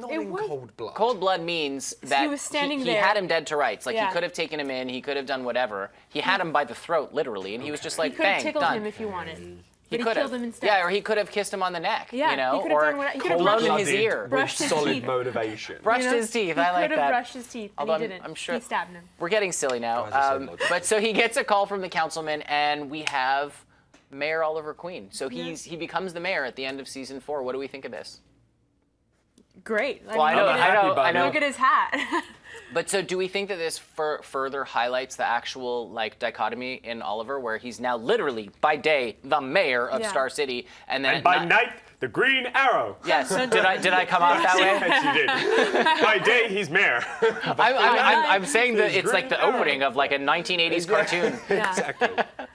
in cold blood. Cold blood means that he was standing he there. had him dead to rights. Like, he could have taken him in, he could have done whatever. He had him by the throat, literally, and he was just like, He could have bang, tickled done. him if you wanted. He But could killed have. him instead. Yeah, or he could have kissed him on the neck, Yeah, you know, he could have or done what he could have blown in brushed his ear. brushed his solid teeth. motivation. Brushed his teeth. I like He could that. have brushed his teeth, and Although he didn't. I'm sure He stabbed him. We're getting silly now. Guys are so logical. But so he gets a call from the councilman, and we have Mayor Oliver Queen. So he becomes the mayor at the end of season 4. What do we think of this? Great. Well, I know. Look at his hat. But so do we think that this further highlights the actual, like, dichotomy in Oliver, where he's now literally, by day, the mayor of Star City, and then And by night, the Green Arrow. Yes. Did I come off that way? Yes, you did. By day, he's mayor. I'm saying that it's like the opening of like a 1980s cartoon. Yeah. Exactly.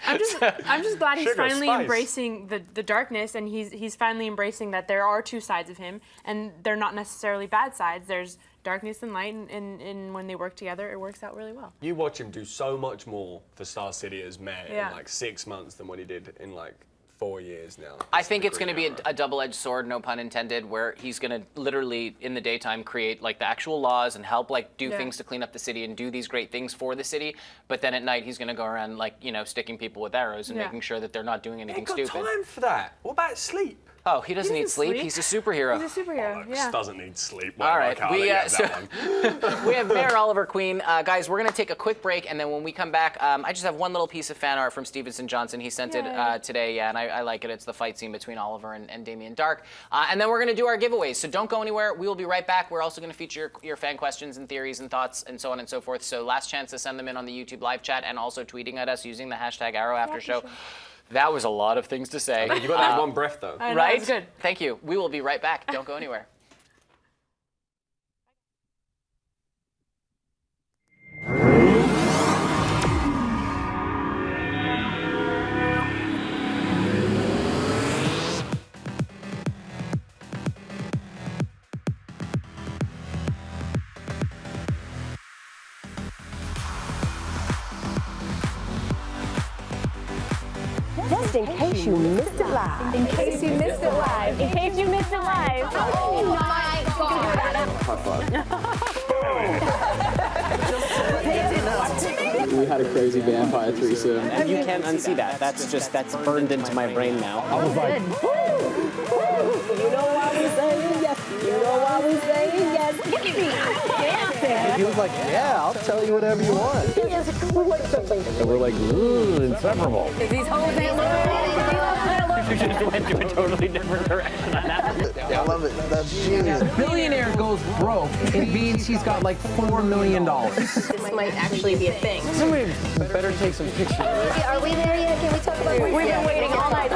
I'm just glad he's Sugar, finally spice. embracing the darkness, and he's finally embracing that there are 2 sides of him, and they're not necessarily bad sides. There's darkness and light, and when they work together, it works out really well. You watch him do so much more for Star City as mayor Yeah. in like 6 months than what he did in like 4 years now. I think it's going to be a double-edged sword, no pun intended, where he's going to literally, in the daytime, create like the actual laws and help like do things to clean up the city and do these great things for the city. But then at night, he's going to go around like, you know, sticking people with arrows and making sure that they're not doing anything Ain't got stupid. time for that. What about sleep? Oh, he doesn't need sleep. He's a superhero. He's a superhero. Bollocks, doesn't need sleep. All right, we one. we have Mayor Oliver Queen. Guys, we're going to take a quick break, and then when we come back, I just have one little piece of fan art from Stevenson Johnson. He sent it today, and I like it. It's the fight scene between Oliver and Damien Darhk. And then we're going to do our giveaways, so don't go anywhere. We will be right back. We're also going to feature your fan questions and theories and thoughts and so on and so forth. So last chance to send them in on the YouTube live chat and also tweeting at us using the hashtag #ArrowAfterShow. That was a lot of things to say. You got that in one breath though. I know, Right? it's good. Thank you. We will be right back. Don't go anywhere. Just in case you missed it live. In case you missed it live. In case you missed it live. Oh my God. We had a crazy vampire threesome. And you can't unsee that. That's burned into my brain now. I was like, You know why we saying yes. You know why we saying yes. Look at me. I'm dancing. he was like, yeah, I'll tell you whatever you want. He is cool like something. And we're like, inseparable. These hoes ain't looking. You just went to a totally different direction on that. I love it. That's genius. Billionaire goes broke. It means he's got like $4 million. This might actually be a thing. Somebody better take some pictures. Are we there yet? Can we talk about it? We've been waiting all night.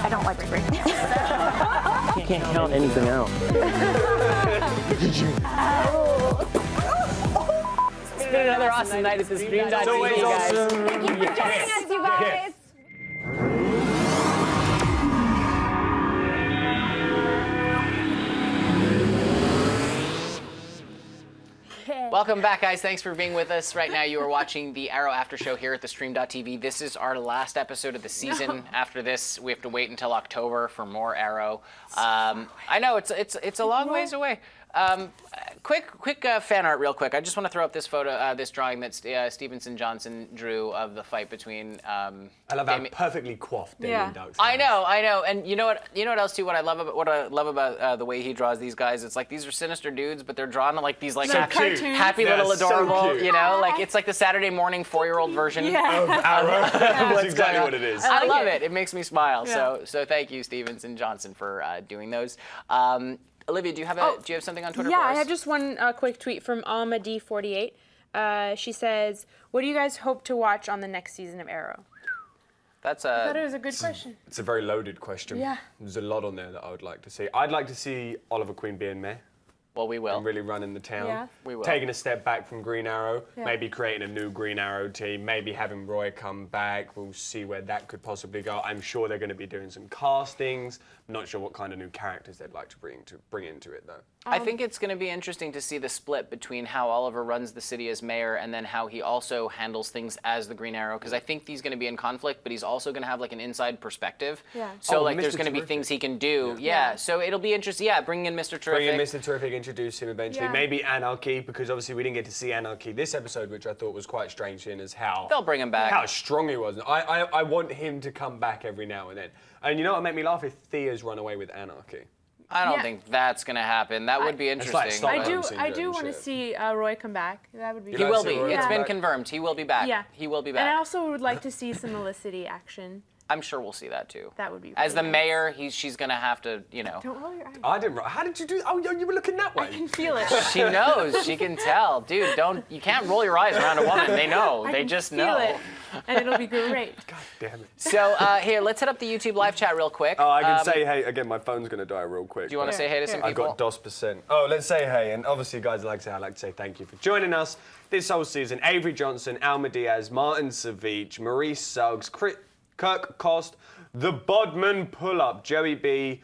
I don't like break. You can't count anything out. It's been another awesome night at the Stream.tv, guys. Awesome. Thank you for joining us, you guys. Welcome back, guys. Thanks for being with us. Right now, you are watching the Arrow After Show here at the Stream.tv. This is our last episode of the season. After this, we have to wait until October for more Arrow. I know it's a long ways away. Quick fan art, real quick. I just want to throw up this photo, this drawing that Stevenson Johnson drew of the fight between. I love how perfectly coiffed Damien Darhk. I know, and you know what else too? What I love about the way he draws these guys, it's like these are sinister dudes, but they're drawn like these like happy little adorable, so cute. you know, like it's like the Saturday morning 4-year-old version. Of Arrow. That's exactly what it is. I love it. It makes me smile. So thank you, Stevenson Johnson, for doing those. Olivia, do you have something on Twitter for us? Yeah, I have just one quick tweet from Alma D48. She says, "What do you guys hope to watch on the next season of Arrow?" I thought it was a good question. It's a very loaded question. Yeah. There's a lot on there that I would like to see. I'd like to see Oliver Queen being mayor. Well, we will. And really running the town. Yeah. We will. Taking a step back from Green Arrow, Yeah. maybe creating a new Green Arrow team, maybe having Roy come back. We'll see where that could possibly go. I'm sure they're going to be doing some castings. I'm not sure what kind of new characters they'd like to bring into it, though. I think it's going to be interesting to see the split between how Oliver runs the city as mayor and then how he also handles things as the Green Arrow, because I think he's going to be in conflict, but he's also going to have like an inside perspective. Yeah. So Oh, like there's Mr. going to be Terrific. things he can do. Yeah. So it'll be interesting. Yeah, bringing in Mr. Terrific. Bring in Mr. Terrific, introduce him eventually. Yeah. Maybe Anarchy, because obviously we didn't get to see Anarchy this episode, which I thought was quite strange in as how They'll bring him back. How strong he was. I want him to come back every now and then. And you know what made me laugh? If Thea's run away with Anarchy. I don't Yeah. think that's going to happen. That would be It's like interesting. Stockholm I syndrome do want to shit. see Roy come back. That would be. You He like will to be. see Roy It's come been back? confirmed. He will be back. Yeah. He will be And I back. also would like to see some Felicity action. I'm sure we'll see that too. That would be. As the really nice. mayor, she's going to have to, you know. Don't roll your eyes. I didn't. How did you do? Oh, you were looking that way. I can feel it. She knows. She can tell. Dude, you can't roll your eyes around a woman. They know. I They can just feel know. it. And it'll be great. God damn it. So here, let's hit up the YouTube live chat real quick. Oh, I can say hey again. My phone's gonna die real quick. Do you want to say hey to some I people? got DOS%. Oh, let's say hey, and obviously, guys, I'd like to say thank you for joining us this whole season. Avery Johnson, Alma Diaz, Martin Savich, Maurice Suggs, Kirk Cost, The Bodman Pull-Up, Joey B,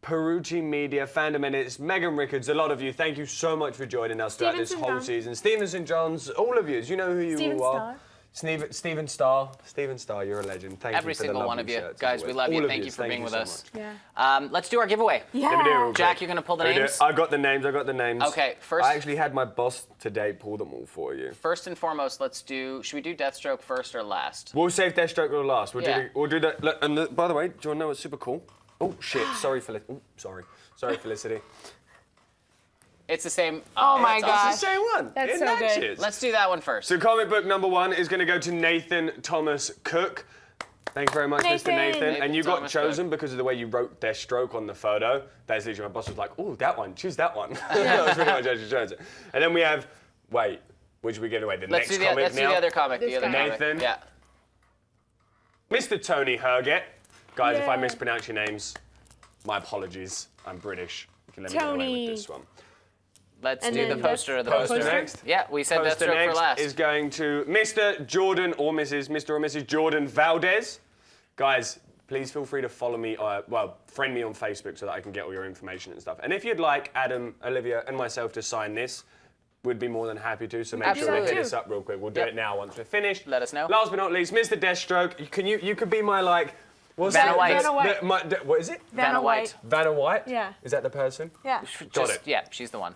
Perucci Media, Fandom Minutes, Megan Rickards, a lot of you. Thank you so much for joining us throughout this Stevenson whole John. season. Stevenson Johns, all of you. You know who you Steven all are. Starr. Steven Starr. Steven Starr, you're a legend. Thank Every you for the single lovely one of you. shirts, as Guys, we always. love you. All of Thank you for Thank being you with so us. much. Yeah. Let's do our giveaway. Yeah. Let me do it real quick. Jack, you're going to pull the Let me do names? it. I got the names. Okay, first- I actually had my boss today pull them all for you. First and foremost, should we do Deathstroke first or last? We'll save Deathstroke till last. Yeah. We'll do that. Look, and by the way, do you want to know what's super cool? Oh shit! Sorry, Felicity. Sorry, Felicity. It's the same. Oh my It's gosh. the same one. That's Isn't so that good. shit? Let's do that one first. So comic book number 1 is going to go to Nathan Thomas Cook. Thank you very much, Mr. Nathan. And you got Thomas chosen because of the way you wrote Deathstroke on the photo. That's literally my boss was like, oh, that one, choose that one. That was pretty much how she chose it. And then we have, which we get away? The Let's next do comic let's now. do the other comic. This The other guy. comic. Nathan. Yeah. Mr. Tony Herget. Guys, if I Yay. mispronounce your names, my apologies. I'm British. You can let me get away Tony. with this one. Let's And do the then poster of the Poster poster. next. Yeah, we said Poster Deathstroke for next last. is going to Mr. Jordan or Mrs. Jordan Valdez. Guys, please feel free to follow me, friend me on Facebook so that I can get all your information and stuff. And if you'd like Adam, Olivia, and myself to sign this, we'd be more than happy to. So make sure to Absolutely. hit us up real quick. We'll do Yep. it now once we're finished. Let us know. Last but not least, Mr. Deathstroke. You could be my what's Vanna that? White. Vanna White. What is it? Vanna White. Vanna White? Yeah. Is that the person? Yeah. Got it. Yeah, she's the one.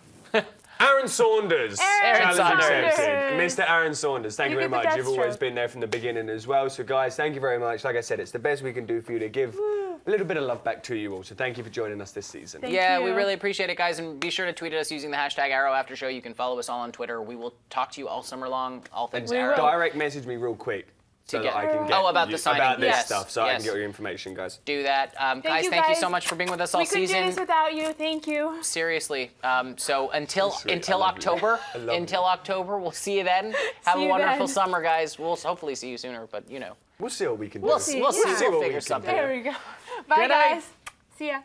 Aaron Saunders. Aaron Challenge Saunders. accepted. Mr. Aaron Saunders, thank you You very get the much. You've always Deathstroke. been there from the beginning as well. So guys, thank you very much. Like I said, it's the best we can do for you to give a little bit of love back to you all. So thank you for joining us this season. Thank Yeah, we you. really appreciate it, guys. And be sure to tweet at us using the hashtag #ArrowAfterShow. You can follow us all on Twitter. We will talk to you all summer long, all things We Arrow. will. Direct message me real quick. so get- that I can get about the signing. about this Yes, stuff, so I yes. can get your information, guys. Do that. Guys, you, thank you guys. so much for being with us all We couldn't season. do this without you. Thank you. Seriously. So until sweet. I love you. October, I love until October, we'll see you then. Have See a you wonderful then. summer, guys. We'll hopefully see you sooner, but you know. We'll see what we can do. We'll see. We'll Yeah. figure what we can something do. out. There we go. Bye, Good night. guys. See ya.